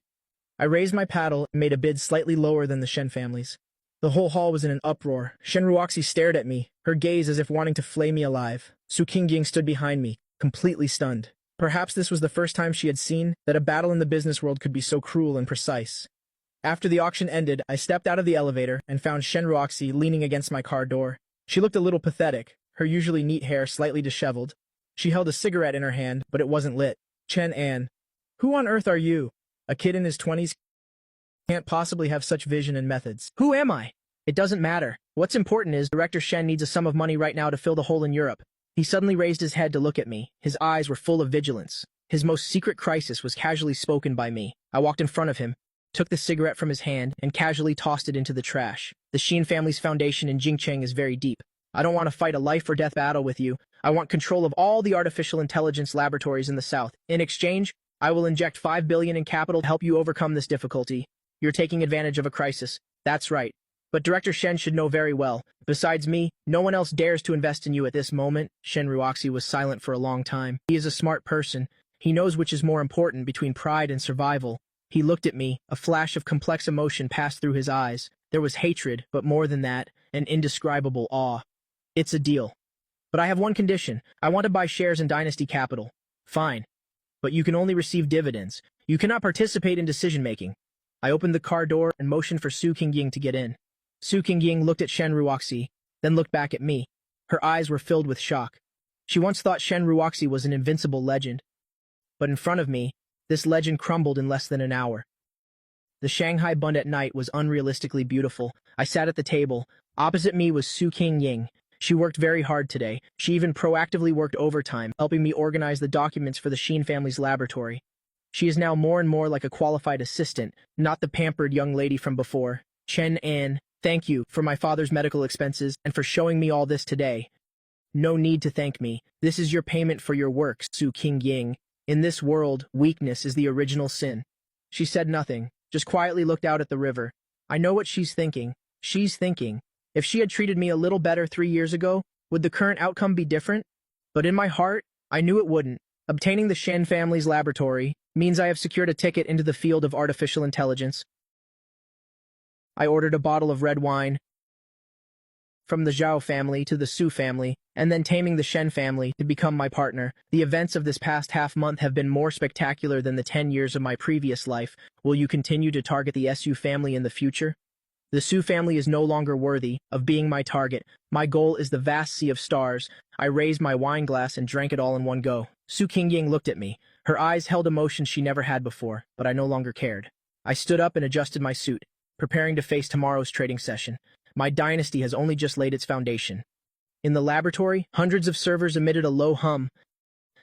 Speaker 1: I raised my paddle and made a bid slightly lower than the Shen family's. The whole hall was in an uproar. Shen Ruoxi stared at me, her gaze as if wanting to flay me alive. Su Qingying stood behind me, completely stunned. Perhaps this was the first time she had seen that a battle in the business world could be so cruel and precise. After the auction ended, I stepped out of the elevator and found Shen Ruoxi leaning against my car door. She looked a little pathetic, her usually neat hair slightly disheveled. She held a cigarette in her hand, but it wasn't lit. Chen An. Who on earth are you? A kid in his 20s can't possibly have such vision and methods. Who am I? It doesn't matter. What's important is Director Shen needs a sum of money right now to fill the hole in Europe. He suddenly raised his head to look at me. His eyes were full of vigilance. His most secret crisis was casually spoken by me. I walked in front of him, took the cigarette from his hand, and casually tossed it into the trash. The Xin family's foundation in Jingcheng is very deep. I don't want to fight a life-or-death battle with you. I want control of all the artificial intelligence laboratories in the South. In exchange, I will inject 5 billion in capital to help you overcome this difficulty. You're taking advantage of a crisis. That's right. But Director Shen should know very well. Besides me, no one else dares to invest in you at this moment. Shen Ruoxi was silent for a long time. He is a smart person. He knows which is more important between pride and survival. He looked at me. A flash of complex emotion passed through his eyes. There was hatred, but more than that, an indescribable awe. It's a deal. But I have one condition. I want to buy shares in Dynasty Capital. Fine. But you can only receive dividends. You cannot participate in decision-making. I opened the car door and motioned for Su Qingying to get in. Su Qingying looked at Shen Ruoxi, then looked back at me. Her eyes were filled with shock. She once thought Shen Ruoxi was an invincible legend. But in front of me, this legend crumbled in less than an hour. The Shanghai Bund at night was unrealistically beautiful. I sat at the table. Opposite me was Su Qingying. She worked very hard today. She even proactively worked overtime, helping me organize the documents for the Xin family's laboratory. She is now more and more like a qualified assistant, not the pampered young lady from before. Chen An, thank you for my father's medical expenses and for showing me all this today. No need to thank me. This is your payment for your work, Su Qingying. In this world, weakness is the original sin. She said nothing, just quietly looked out at the river. I know what she's thinking. She's thinking, if she had treated me a little better 3 years ago, would the current outcome be different? But in my heart, I knew it wouldn't. Obtaining the Shen family's laboratory means I have secured a ticket into the field of artificial intelligence. I ordered a bottle of red wine from the Zhao family to the Su family, and then taming the Shen family to become my partner. The events of this past half-month have been more spectacular than the 10 years of my previous life. Will you continue to target the Su family in the future? The Su family is no longer worthy of being my target. My goal is the vast sea of stars. I raised my wine glass and drank it all in one go. Su Qingying looked at me. Her eyes held emotions she never had before, but I no longer cared. I stood up and adjusted my suit, preparing to face tomorrow's trading session. My dynasty has only just laid its foundation. In the laboratory, hundreds of servers emitted a low hum.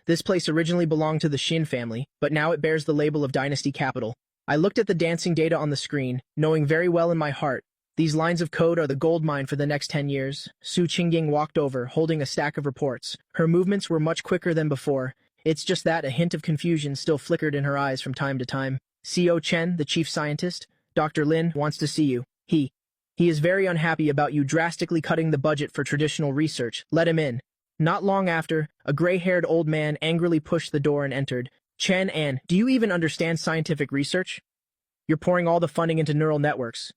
Speaker 1: This place originally belonged to the Xin family, but now it bears the label of Dynasty Capital. I looked at the dancing data on the screen, knowing very well in my heart, these lines of code are the gold mine for the next 10 years. Su Qingying walked over, holding a stack of reports. Her movements were much quicker than before. It's just that a hint of confusion still flickered in her eyes from time to time. CO Chen, the chief scientist, Dr. Lin, wants to see you. He is very unhappy about you drastically cutting the budget for traditional research. Let him in. Not long after, a gray-haired old man angrily pushed the door and entered. Chen An, do you even understand scientific research? You're pouring all the funding into neural networks.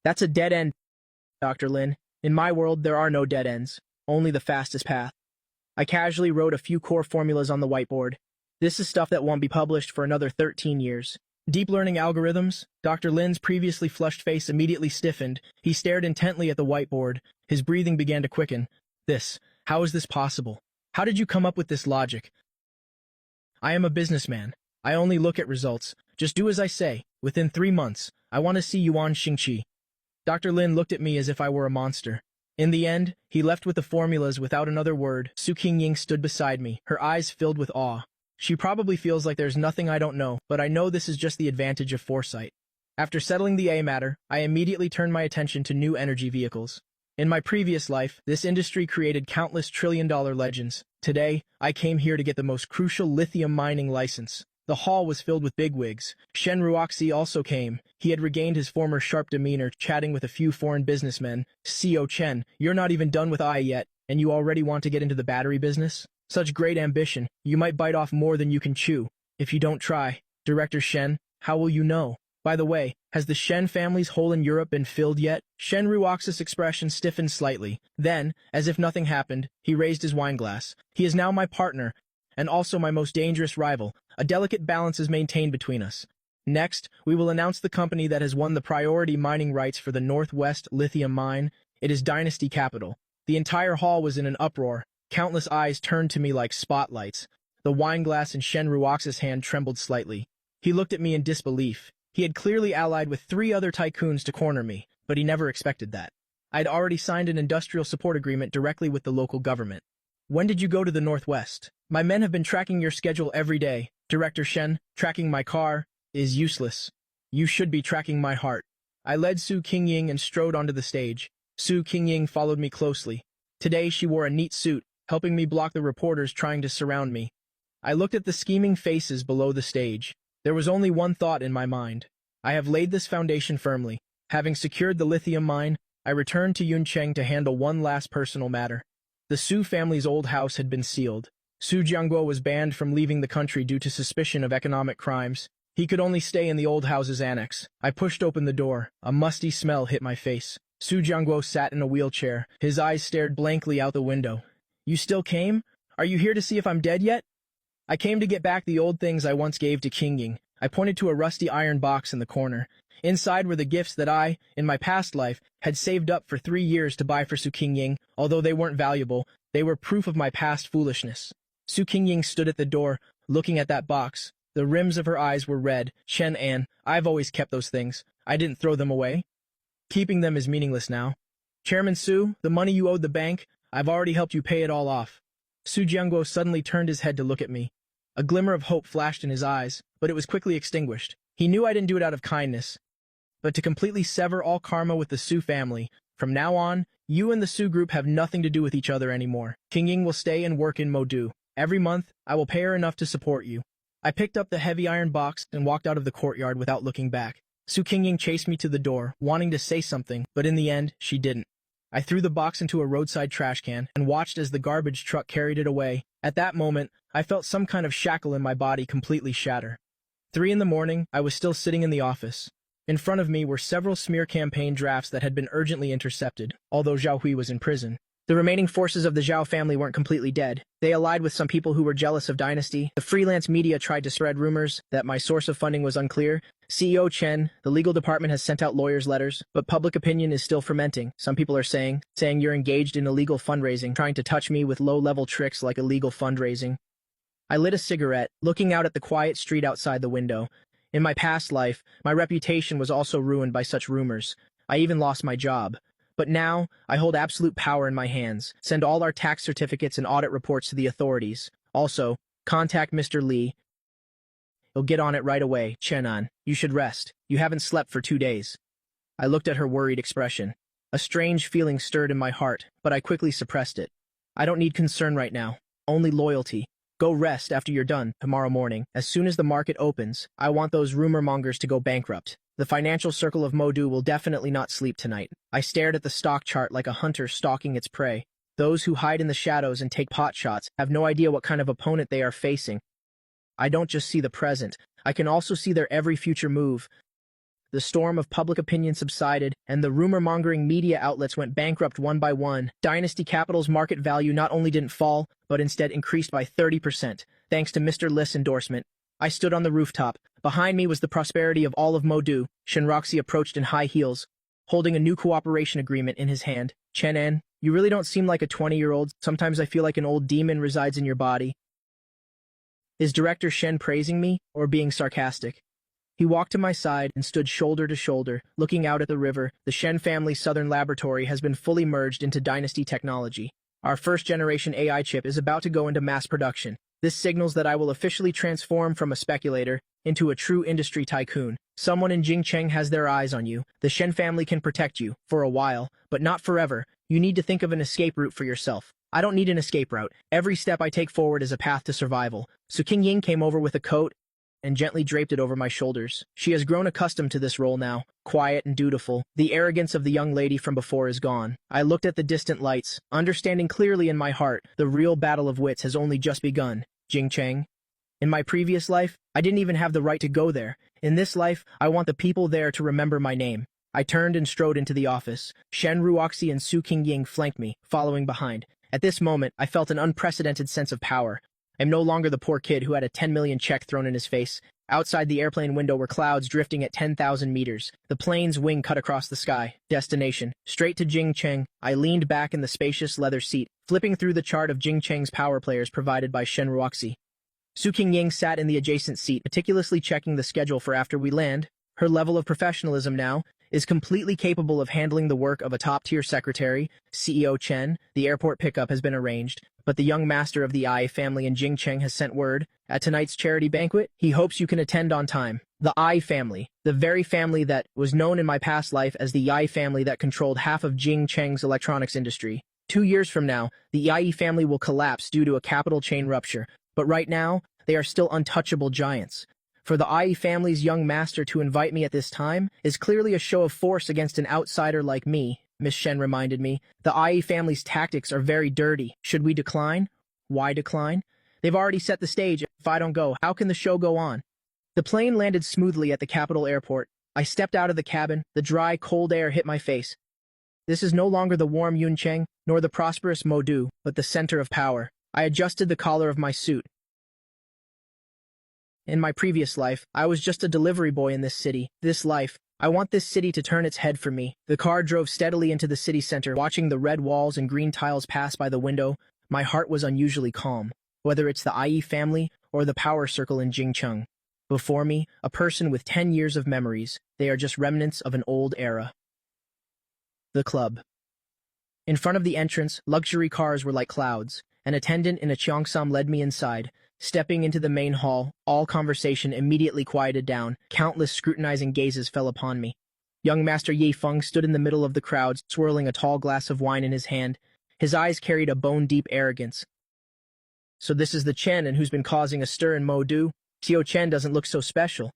Speaker 1: That's a dead end, Dr. Lin. In my world, there are no dead ends, only the fastest path. I casually wrote a few core formulas on the whiteboard. This is stuff that won't be published for another 13 years. Deep learning algorithms? Dr. Lin's previously flushed face immediately stiffened. He stared intently at the whiteboard. His breathing began to quicken. How is this possible? How did you come up with this logic? I am a businessman. I only look at results. Just do as I say. Within 3 months, I want to see Yuan Xingqi. Dr. Lin looked at me as if I were a monster. In the end, he left with the formulas without another word. Su Qingying stood beside me, her eyes filled with awe. She probably feels like there's nothing I don't know, but I know this is just the advantage of foresight. After settling the A matter, I immediately turned my attention to new energy vehicles. In my previous life, this industry created countless trillion-dollar legends. Today, I came here to get the most crucial lithium mining license. The hall was filled with bigwigs. Shen Ruoxi also came. He had regained his former sharp demeanor, chatting with a few foreign businessmen. CO Chen, you're not even done with I yet, and you already want to get into the battery business? Such great ambition, you might bite off more than you can chew. If you don't try, Director Shen, how will you know? By the way, has the Shen family's hole in Europe been filled yet? Shen Ruoxi's expression stiffened slightly. Then, as if nothing happened, he raised his wine glass. He is now my partner, and also my most dangerous rival. A delicate balance is maintained between us. Next, we will announce the company that has won the priority mining rights for the Northwest Lithium Mine. It is Dynasty Capital. The entire hall was in an uproar. Countless eyes turned to me like spotlights. The wine glass in Shen Ruoxi's hand trembled slightly. He looked at me in disbelief. He had clearly allied with 3 other tycoons to corner me, but he never expected that. I'd already signed an industrial support agreement directly with the local government. When did you go to the Northwest? My men have been tracking your schedule every day. Director Shen, tracking my car is useless. You should be tracking my heart. I led Su Qingying and strode onto the stage. Su Qingying followed me closely. Today she wore a neat suit, helping me block the reporters trying to surround me. I looked at the scheming faces below the stage. There was only one thought in my mind. I have laid this foundation firmly. Having secured the lithium mine, I returned to Yuncheng to handle one last personal matter. The Su family's old house had been sealed. Su Jiangguo was banned from leaving the country due to suspicion of economic crimes. He could only stay in the old house's annex. I pushed open the door. A musty smell hit my face. Su Jiangguo sat in a wheelchair. His eyes stared blankly out the window. You still came? Are you here to see if I'm dead yet? I came to get back the old things I once gave to Qingying. I pointed to a rusty iron box in the corner. Inside were the gifts that I, in my past life, had saved up for 3 years to buy for Su Qingying. Although they weren't valuable, they were proof of my past foolishness. Su Qingying stood at the door, looking at that box. The rims of her eyes were red. Chen An, I've always kept those things. I didn't throw them away. Keeping them is meaningless now. Chairman Su, the money you owed the bank, I've already helped you pay it all off. Su Jiangguo suddenly turned his head to look at me. A glimmer of hope flashed in his eyes, but it was quickly extinguished. He knew I didn't do it out of kindness, but to completely sever all karma with the Su family. From now on, you and the Su group have nothing to do with each other anymore. Qingying will stay and work in Modu. Every month, I will pay her enough to support you. I picked up the heavy iron box and walked out of the courtyard without looking back. Su Qingying chased me to the door, wanting to say something, but in the end, she didn't. I threw the box into a roadside trash can and watched as the garbage truck carried it away. At that moment, I felt some kind of shackle in my body completely shatter. 3 in the morning, I was still sitting in the office. In front of me were several smear campaign drafts that had been urgently intercepted, although Zhao Hui was in prison. The remaining forces of the Zhao family weren't completely dead. They allied with some people who were jealous of Dynasty. The freelance media tried to spread rumors that my source of funding was unclear. CEO Chen, the legal department has sent out lawyers' letters, but public opinion is still fermenting. Some people are saying you're engaged in illegal fundraising, trying to touch me with low-level tricks like illegal fundraising. I lit a cigarette, looking out at the quiet street outside the window. In my past life, my reputation was also ruined by such rumors. I even lost my job. But now, I hold absolute power in my hands. Send all our tax certificates and audit reports to the authorities. Also, contact Mr. Li. He'll get on it right away. Chenan, you should rest. You haven't slept for 2 days. I looked at her worried expression. A strange feeling stirred in my heart, but I quickly suppressed it. I don't need concern right now. Only loyalty. Go rest after you're done tomorrow morning. As soon as the market opens, I want those rumor mongers to go bankrupt. The financial circle of Modu will definitely not sleep tonight. I stared at the stock chart like a hunter stalking its prey. Those who hide in the shadows and take pot shots have no idea what kind of opponent they are facing. I don't just see the present. I can also see their every future move. The storm of public opinion subsided, and the rumor-mongering media outlets went bankrupt one by one. Dynasty Capital's market value not only didn't fall, but instead increased by 30%, thanks to Mr. Li's endorsement. I stood on the rooftop. Behind me was the prosperity of all of Modu. Shenroxi approached in high heels, holding a new cooperation agreement in his hand. Chen An, you really don't seem like a 20-year-old. Sometimes I feel like an old demon resides in your body. Is Director Shen praising me, or being sarcastic? He walked to my side and stood shoulder to shoulder, looking out at the river. The Shen family's southern laboratory has been fully merged into Dynasty technology. Our first-generation AI chip is about to go into mass production. This signals that I will officially transform from a speculator into a true industry tycoon. Someone in Jingcheng has their eyes on you. The Shen family can protect you, for a while, but not forever. You need to think of an escape route for yourself. I don't need an escape route. Every step I take forward is a path to survival. Su Qingying came over with a coat and gently draped it over my shoulders. She has grown accustomed to this role now, quiet and dutiful. The arrogance of the young lady from before is gone. I looked at the distant lights, understanding clearly in my heart, the real battle of wits has only just begun. Jingcheng. In my previous life, I didn't even have the right to go there. In this life, I want the people there to remember my name. I turned and strode into the office. Shen Ruoxi and Su Qingying flanked me, following behind. At this moment, I felt an unprecedented sense of power. I'm no longer the poor kid who had a 10 million check thrown in his face. Outside the airplane window were clouds drifting at 10,000 meters. The plane's wing cut across the sky. Destination. Straight to Jingcheng. I leaned back in the spacious leather seat, flipping through the chart of Jingcheng's power players provided by Shen Ruoxi. Su Qingying sat in the adjacent seat, meticulously checking the schedule for after we land. Her level of professionalism now is completely capable of handling the work of a top-tier secretary, CEO Chen. The airport pickup has been arranged, but the young master of the Ai family in Jingcheng has sent word. At tonight's charity banquet, he hopes you can attend on time. The Ai family, the very family that was known in my past life as the Ai family that controlled half of Jingcheng's electronics industry. 2 years from now, the Ai family will collapse due to a capital chain rupture, but right now, they are still untouchable giants. For the Ai family's young master to invite me at this time is clearly a show of force against an outsider like me, Miss Shen reminded me. The Ai family's tactics are very dirty. Should we decline? Why decline? They've already set the stage. If I don't go, how can the show go on? The plane landed smoothly at the capital airport. I stepped out of the cabin. The dry, cold air hit my face. This is no longer the warm Yuncheng, nor the prosperous Modu, but the center of power. I adjusted the collar of my suit. In my previous life, I was just a delivery boy in this city. This life, I want this city to turn its head for me. The car drove steadily into the city center, watching the red walls and green tiles pass by the window. My heart was unusually calm, whether it's the IE family or the power circle in Jingcheng. Before me, a person with 10 years of memories. They are just remnants of an old era. The club. In front of the entrance, luxury cars were like clouds. An attendant in a cheongsam led me inside. Stepping into the main hall, all conversation immediately quieted down. Countless scrutinizing gazes fell upon me. Young Master Yi Feng stood in the middle of the crowd, swirling a tall glass of wine in his hand. His eyes carried a bone-deep arrogance. So this is the Chen and who's been causing a stir in Modu? Xiao Chen doesn't look so special.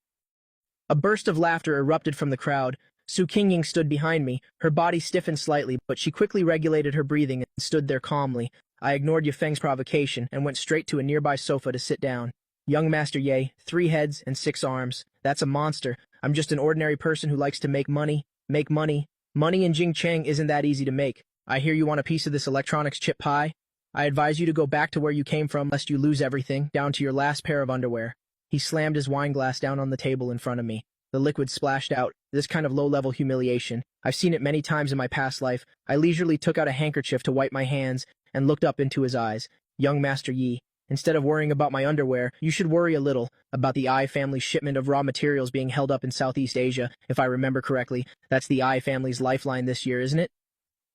Speaker 1: A burst of laughter erupted from the crowd. Su Qingying stood behind me. Her body stiffened slightly, but she quickly regulated her breathing and stood there calmly. I ignored Yifeng's provocation and went straight to a nearby sofa to sit down. Young Master Ye, 3 heads and 6 arms. That's a monster. I'm just an ordinary person who likes to make money. Make money. Money in Jingcheng isn't that easy to make. I hear you want a piece of this electronics chip pie. I advise you to go back to where you came from lest you lose everything, down to your last pair of underwear. He slammed his wine glass down on the table in front of me. The liquid splashed out. This kind of low-level humiliation. I've seen it many times in my past life. I leisurely took out a handkerchief to wipe my hands and looked up into his eyes. Young Master Yi, instead of worrying about my underwear, you should worry a little about the Ai family's shipment of raw materials being held up in Southeast Asia. If I remember correctly, that's the Ai family's lifeline this year, isn't it?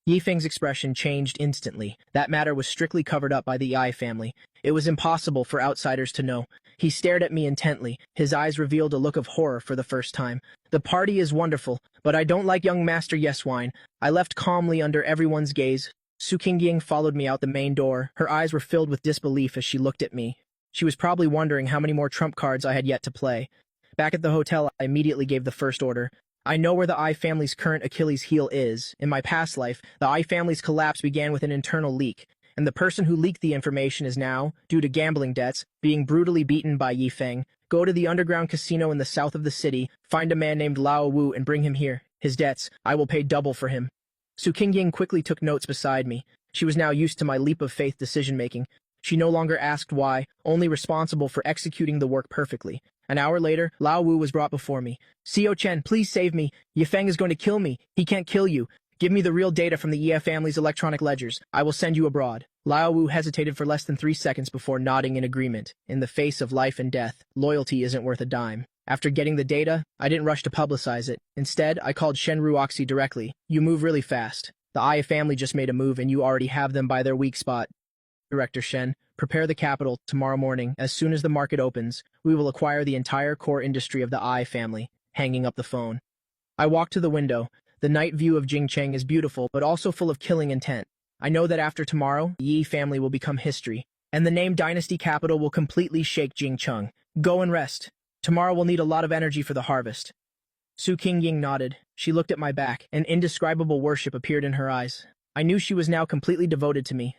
Speaker 1: Yifeng's expression changed instantly. That matter was strictly covered up by the Ai family. It was impossible for outsiders to know. He stared at me intently. His eyes revealed a look of horror for the first time. The party is wonderful, but I don't like young Master Yeswine. I left calmly under everyone's gaze. Su Qingying followed me out the main door. Her eyes were filled with disbelief as she looked at me. She was probably wondering how many more trump cards I had yet to play. Back at the hotel, I immediately gave the first order. I know where the Ai family's current Achilles heel is. In my past life, the Ai family's collapse began with an internal leak, and the person who leaked the information is now, due to gambling debts, being brutally beaten by Yifeng. Go to the underground casino in the south of the city, find a man named Lao Wu and bring him here. His debts, I will pay double for him. Su Qingying quickly took notes beside me. She was now used to my leap-of-faith decision-making. She no longer asked why, only responsible for executing the work perfectly. An hour later, Lao Wu was brought before me. Xiao Chen, please save me. Yifeng is going to kill me. He can't kill you. Give me the real data from the Ye family's electronic ledgers. I will send you abroad. Lao Wu hesitated for less than 3 seconds before nodding in agreement. In the face of life and death, loyalty isn't worth a dime. After getting the data, I didn't rush to publicize it. Instead, I called Shen Ruoxi directly. You move really fast. The Ai family just made a move and you already have them by their weak spot. Director Shen, prepare the capital tomorrow morning. As soon as the market opens, we will acquire the entire core industry of the Ai family. Hanging up the phone. I walked to the window. The night view of Jingcheng is beautiful, but also full of killing intent. I know that after tomorrow, the Yi family will become history, and the name Dynasty Capital will completely shake Jingcheng. Go and rest. Tomorrow we'll need a lot of energy for the harvest. Su Qingying nodded. She looked at my back. An indescribable worship appeared in her eyes. I knew she was now completely devoted to me.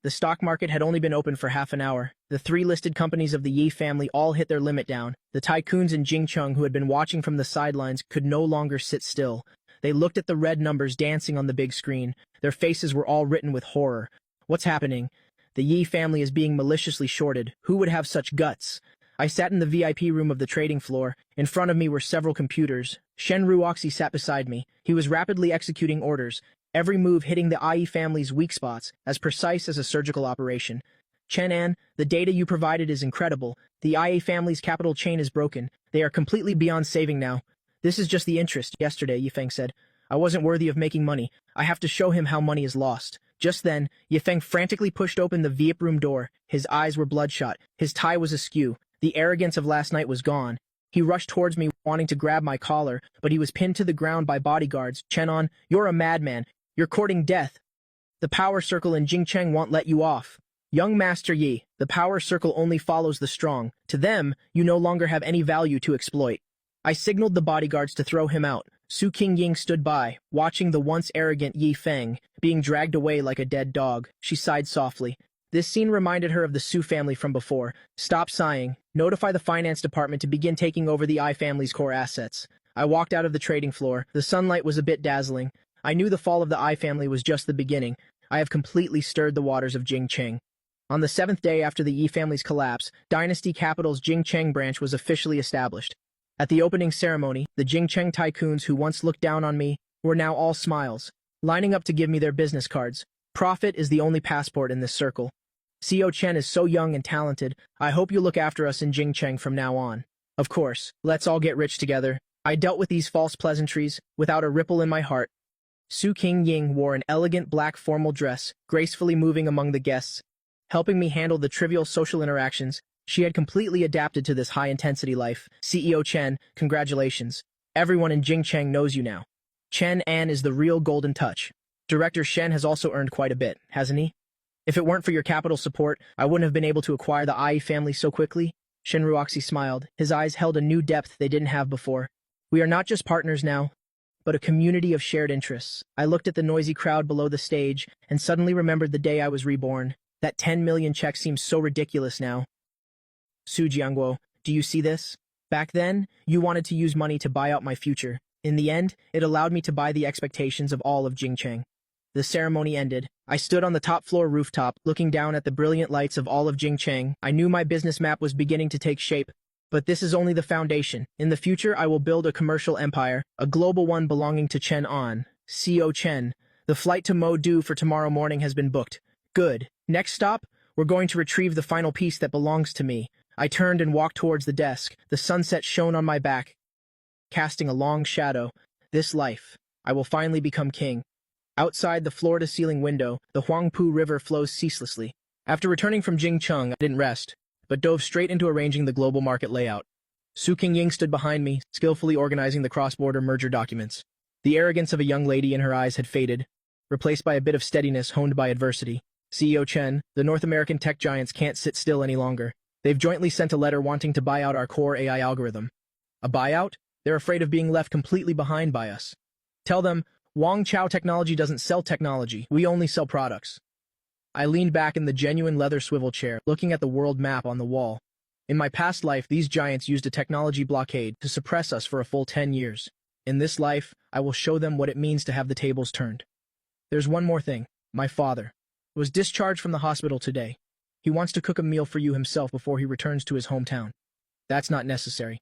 Speaker 1: The stock market had only been open for half an hour. The 3 listed companies of the Yi family all hit their limit down. The tycoons in Jingcheng who had been watching from the sidelines could no longer sit still. They looked at the red numbers dancing on the big screen. Their faces were all written with horror. What's happening? The Yi family is being maliciously shorted. Who would have such guts? I sat in the VIP room of the trading floor. In front of me were several computers. Shen Ruoxi sat beside me. He was rapidly executing orders, every move hitting the Ai family's weak spots, as precise as a surgical operation. Chen An, the data you provided is incredible. The Ai family's capital chain is broken. They are completely beyond saving now. This is just the interest. Yesterday, Yifeng said, I wasn't worthy of making money. I have to show him how money is lost. Just then, Yifeng frantically pushed open the VIP room door. His eyes were bloodshot. His tie was askew. The arrogance of last night was gone. He rushed towards me, wanting to grab my collar, but he was pinned to the ground by bodyguards. Chenon, you're a madman. You're courting death. The power circle in Jingcheng won't let you off. Young Master Yi, the power circle only follows the strong. To them, you no longer have any value to exploit. I signaled the bodyguards to throw him out. Su Qingying stood by, watching the once arrogant Yi Feng being dragged away like a dead dog. She sighed softly. This scene reminded her of the Su family from before. Stop sighing. Notify the finance department to begin taking over the Ai family's core assets. I walked out of the trading floor. The sunlight was a bit dazzling. I knew the fall of the Ai family was just the beginning. I have completely stirred the waters of Jingcheng. On the 7th day after the Yi family's collapse, Dynasty Capital's Jingcheng branch was officially established. At the opening ceremony, the Jingcheng tycoons who once looked down on me were now all smiles, lining up to give me their business cards. Profit is the only passport in this circle. CEO Chen is so young and talented. I hope you look after us in Jingcheng from now on. Of course, let's all get rich together. I dealt with these false pleasantries without a ripple in my heart. Su Qingying wore an elegant black formal dress, gracefully moving among the guests, helping me handle the trivial social interactions. She had completely adapted to this high-intensity life. CEO Chen, congratulations. Everyone in Jingcheng knows you now. Chen An is the real golden touch. Director Shen has also earned quite a bit, hasn't he? If it weren't for your capital support, I wouldn't have been able to acquire the Ai family so quickly. Shen Ruoxi smiled. His eyes held a new depth they didn't have before. We are not just partners now, but a community of shared interests. I looked at the noisy crowd below the stage and suddenly remembered the day I was reborn. That 10 million check seems so ridiculous now. Su Jiangguo, do you see this? Back then, you wanted to use money to buy out my future. In the end, it allowed me to buy the expectations of all of Jingcheng. The ceremony ended. I stood on the top floor rooftop, looking down at the brilliant lights of all of Jingcheng. I knew my business map was beginning to take shape, but this is only the foundation. In the future, I will build a commercial empire, a global one belonging to Chen An. CEO Chen, the flight to Modu for tomorrow morning has been booked. Good. Next stop, we're going to retrieve the final piece that belongs to me. I turned and walked towards the desk. The sunset shone on my back, casting a long shadow. This life, I will finally become king. Outside the floor-to-ceiling window, the Huangpu River flows ceaselessly. After returning from Jingcheng, I didn't rest, but dove straight into arranging the global market layout. Su Qingying stood behind me, skillfully organizing the cross-border merger documents. The arrogance of a young lady in her eyes had faded, replaced by a bit of steadiness honed by adversity. CEO Chen, the North American tech giants can't sit still any longer. They've jointly sent a letter wanting to buy out our core AI algorithm. A buyout? They're afraid of being left completely behind by us. Tell them, Wang Chao Technology doesn't sell technology, we only sell products. I leaned back in the genuine leather swivel chair, looking at the world map on the wall. In my past life, these giants used a technology blockade to suppress us for a full 10 years. In this life, I will show them what it means to have the tables turned. There's one more thing. My father was discharged from the hospital today. He wants to cook a meal for you himself before he returns to his hometown. That's not necessary.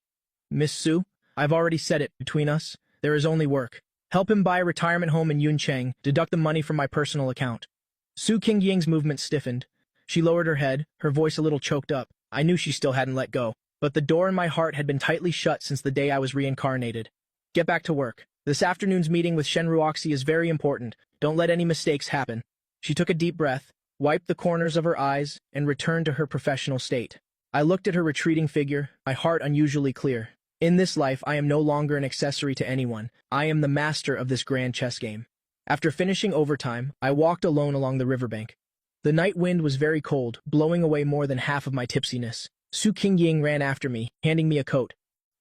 Speaker 1: Miss Su, I've already said it. Between us, there is only work. Help him buy a retirement home in Yuncheng, deduct the money from my personal account. Su Qingying's movement stiffened. She lowered her head, her voice a little choked up. I knew she still hadn't let go, but the door in my heart had been tightly shut since the day I was reincarnated. Get back to work. This afternoon's meeting with Shen Ruoxi is very important. Don't let any mistakes happen. She took a deep breath, wiped the corners of her eyes, and returned to her professional state. I looked at her retreating figure, my heart unusually clear. In this life, I am no longer an accessory to anyone. I am the master of this grand chess game. After finishing overtime, I walked alone along the riverbank. The night wind was very cold, blowing away more than half of my tipsiness. Su Qingying ran after me, handing me a coat.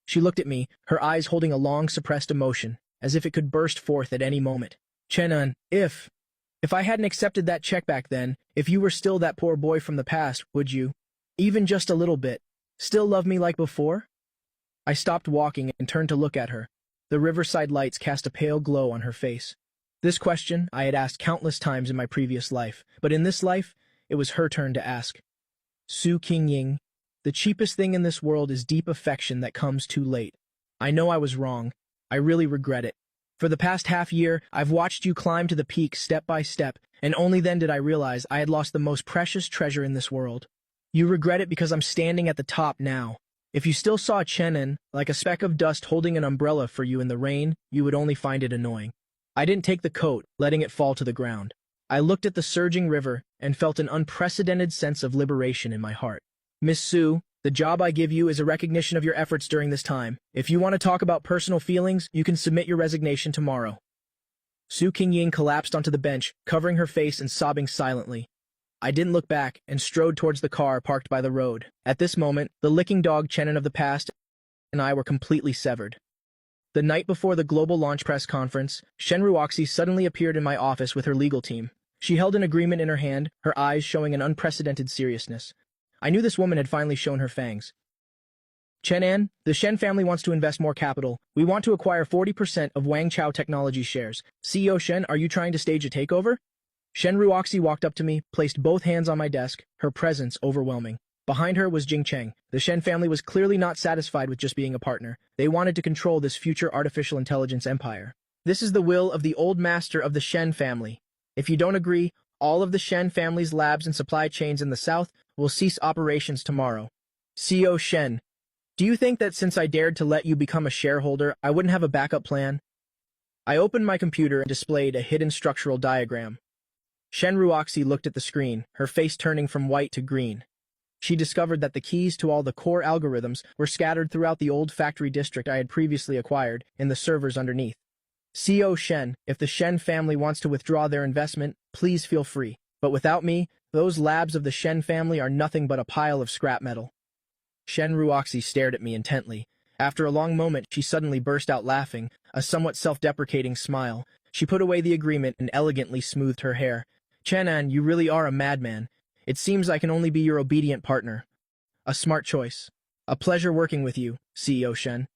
Speaker 1: She looked at me, her eyes holding a long suppressed emotion, as if it could burst forth at any moment. Chen An, if I hadn't accepted that check back then, if you were still that poor boy from the past, would you, even just a little bit, still love me like before? I stopped walking and turned to look at her. The riverside lights cast a pale glow on her face. This question I had asked countless times in my previous life, but in this life, it was her turn to ask. Su Qingying, the cheapest thing in this world is deep affection that comes too late. I know I was wrong. I really regret it. For the past half year, I've watched you climb to the peak step by step, and only then did I realize I had lost the most precious treasure in this world. You regret it because I'm standing at the top now. If you still saw Chen An, like a speck of dust holding an umbrella for you in the rain, you would only find it annoying. I didn't take the coat, letting it fall to the ground. I looked at the surging river and felt an unprecedented sense of liberation in my heart. Miss Su, the job I give you is a recognition of your efforts during this time. If you want to talk about personal feelings, you can submit your resignation tomorrow. Su Qingying collapsed onto the bench, covering her face and sobbing silently. I didn't look back and strode towards the car parked by the road. At this moment, the licking dog Chen An of the past and I were completely severed. The night before the global launch press conference, Shen Ruoxi suddenly appeared in my office with her legal team. She held an agreement in her hand, her eyes showing an unprecedented seriousness. I knew this woman had finally shown her fangs. Chen An, the Shen family wants to invest more capital. We want to acquire 40% of Wang Chao Technology shares. CEO Shen, are you trying to stage a takeover? Shen Ruoxi walked up to me, placed both hands on my desk, her presence overwhelming. Behind her was Jing Cheng. The Shen family was clearly not satisfied with just being a partner. They wanted to control this future artificial intelligence empire. This is the will of the old master of the Shen family. If you don't agree, all of the Shen family's labs and supply chains in the south will cease operations tomorrow. CEO Shen, do you think that since I dared to let you become a shareholder, I wouldn't have a backup plan? I opened my computer and displayed a hidden structural diagram. Shen Ruoxi looked at the screen, her face turning from white to green. She discovered that the keys to all the core algorithms were scattered throughout the old factory district I had previously acquired in the servers underneath. CEO Shen, if the Shen family wants to withdraw their investment, please feel free. But without me, those labs of the Shen family are nothing but a pile of scrap metal. Shen Ruoxi stared at me intently. After a long moment, she suddenly burst out laughing, a somewhat self-deprecating smile. She put away the agreement and elegantly smoothed her hair. Chenan, you really are a madman. It seems I can only be your obedient partner. A smart choice. A pleasure working with you, CEO Shen.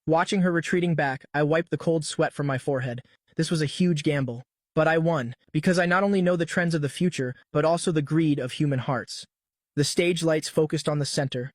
Speaker 1: Watching her retreating back, I wiped the cold sweat from my forehead. This was a huge gamble. But I won, because I not only know the trends of the future, but also the greed of human hearts. The stage lights focused on the center.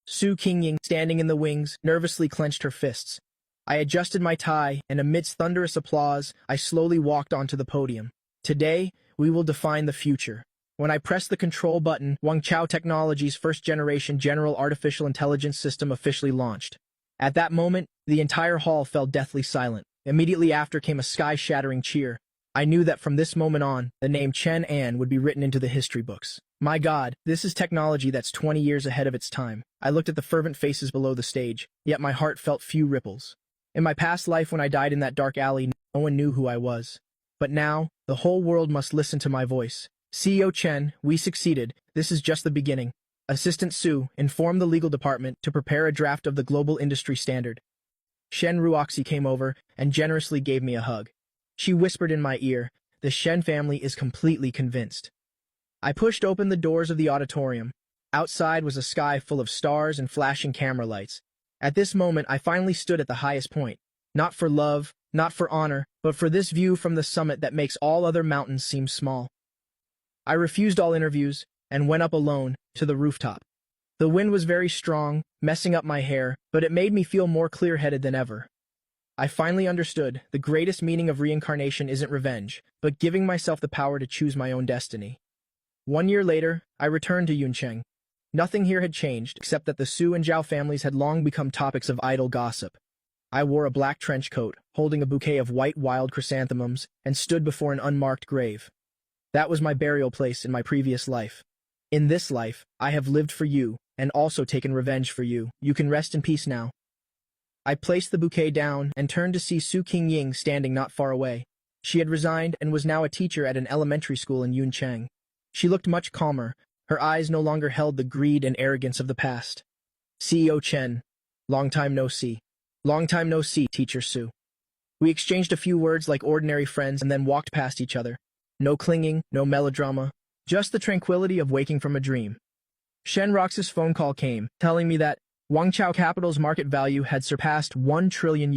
Speaker 1: Su Qingying, standing in the wings, nervously clenched her fists. I adjusted my tie, and amidst thunderous applause, I slowly walked onto the podium. Today, we will define the future. When I pressed the control button, Wang Chao Technologies' first-generation General Artificial Intelligence system officially launched. At that moment, the entire hall fell deathly silent. Immediately after came a sky-shattering cheer. I knew that from this moment on, the name Chen An would be written into the history books. My God, this is technology that's 20 years ahead of its time. I looked at the fervent faces below the stage, yet my heart felt few ripples. In my past life when I died in that dark alley, no one knew who I was. But now, the whole world must listen to my voice. CEO Chen, we succeeded. This is just the beginning. Assistant Su, inform the legal department to prepare a draft of the global industry standard. Shen Ruoxi came over and generously gave me a hug. She whispered in my ear, the Shen family is completely convinced. I pushed open the doors of the auditorium. Outside was a sky full of stars and flashing camera lights. At this moment, I finally stood at the highest point. Not for love, not for honor, but for this view from the summit that makes all other mountains seem small. I refused all interviews and went up alone to the rooftop. The wind was very strong, messing up my hair, but it made me feel more clear-headed than ever. I finally understood the greatest meaning of reincarnation isn't revenge, but giving myself the power to choose my own destiny. 1 year later, I returned to Yuncheng. Nothing here had changed, except that the Su and Zhao families had long become topics of idle gossip. I wore a black trench coat, holding a bouquet of white wild chrysanthemums, and stood before an unmarked grave. That was my burial place in my previous life. In this life, I have lived for you, and also taken revenge for you. You can rest in peace now. I placed the bouquet down and turned to see Su Qingying standing not far away. She had resigned and was now a teacher at an elementary school in Yuncheng. She looked much calmer. Her eyes no longer held the greed and arrogance of the past. CEO Chen, long time no see. Long time no see, Teacher Su. We exchanged a few words like ordinary friends and then walked past each other. No clinging, no melodrama, just the tranquility of waking from a dream. Shen Rox's phone call came, telling me that Wang Chao Capital's market value had surpassed $1 trillion.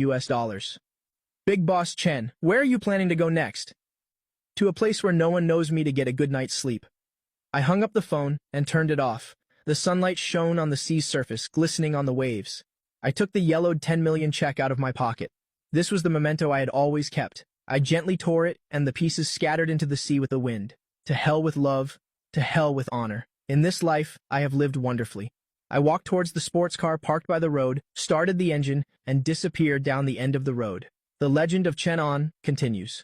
Speaker 1: Big Boss Chen, where are you planning to go next? To a place where no one knows me to get a good night's sleep. I hung up the phone and turned it off. The sunlight shone on the sea's surface, glistening on the waves. I took the yellowed 10 million check out of my pocket. This was the memento I had always kept. I gently tore it, and the pieces scattered into the sea with the wind. To hell with love, to hell with honor. In this life, I have lived wonderfully. I walked towards the sports car parked by the road, started the engine, and disappeared down the end of the road. The legend of Chen An continues.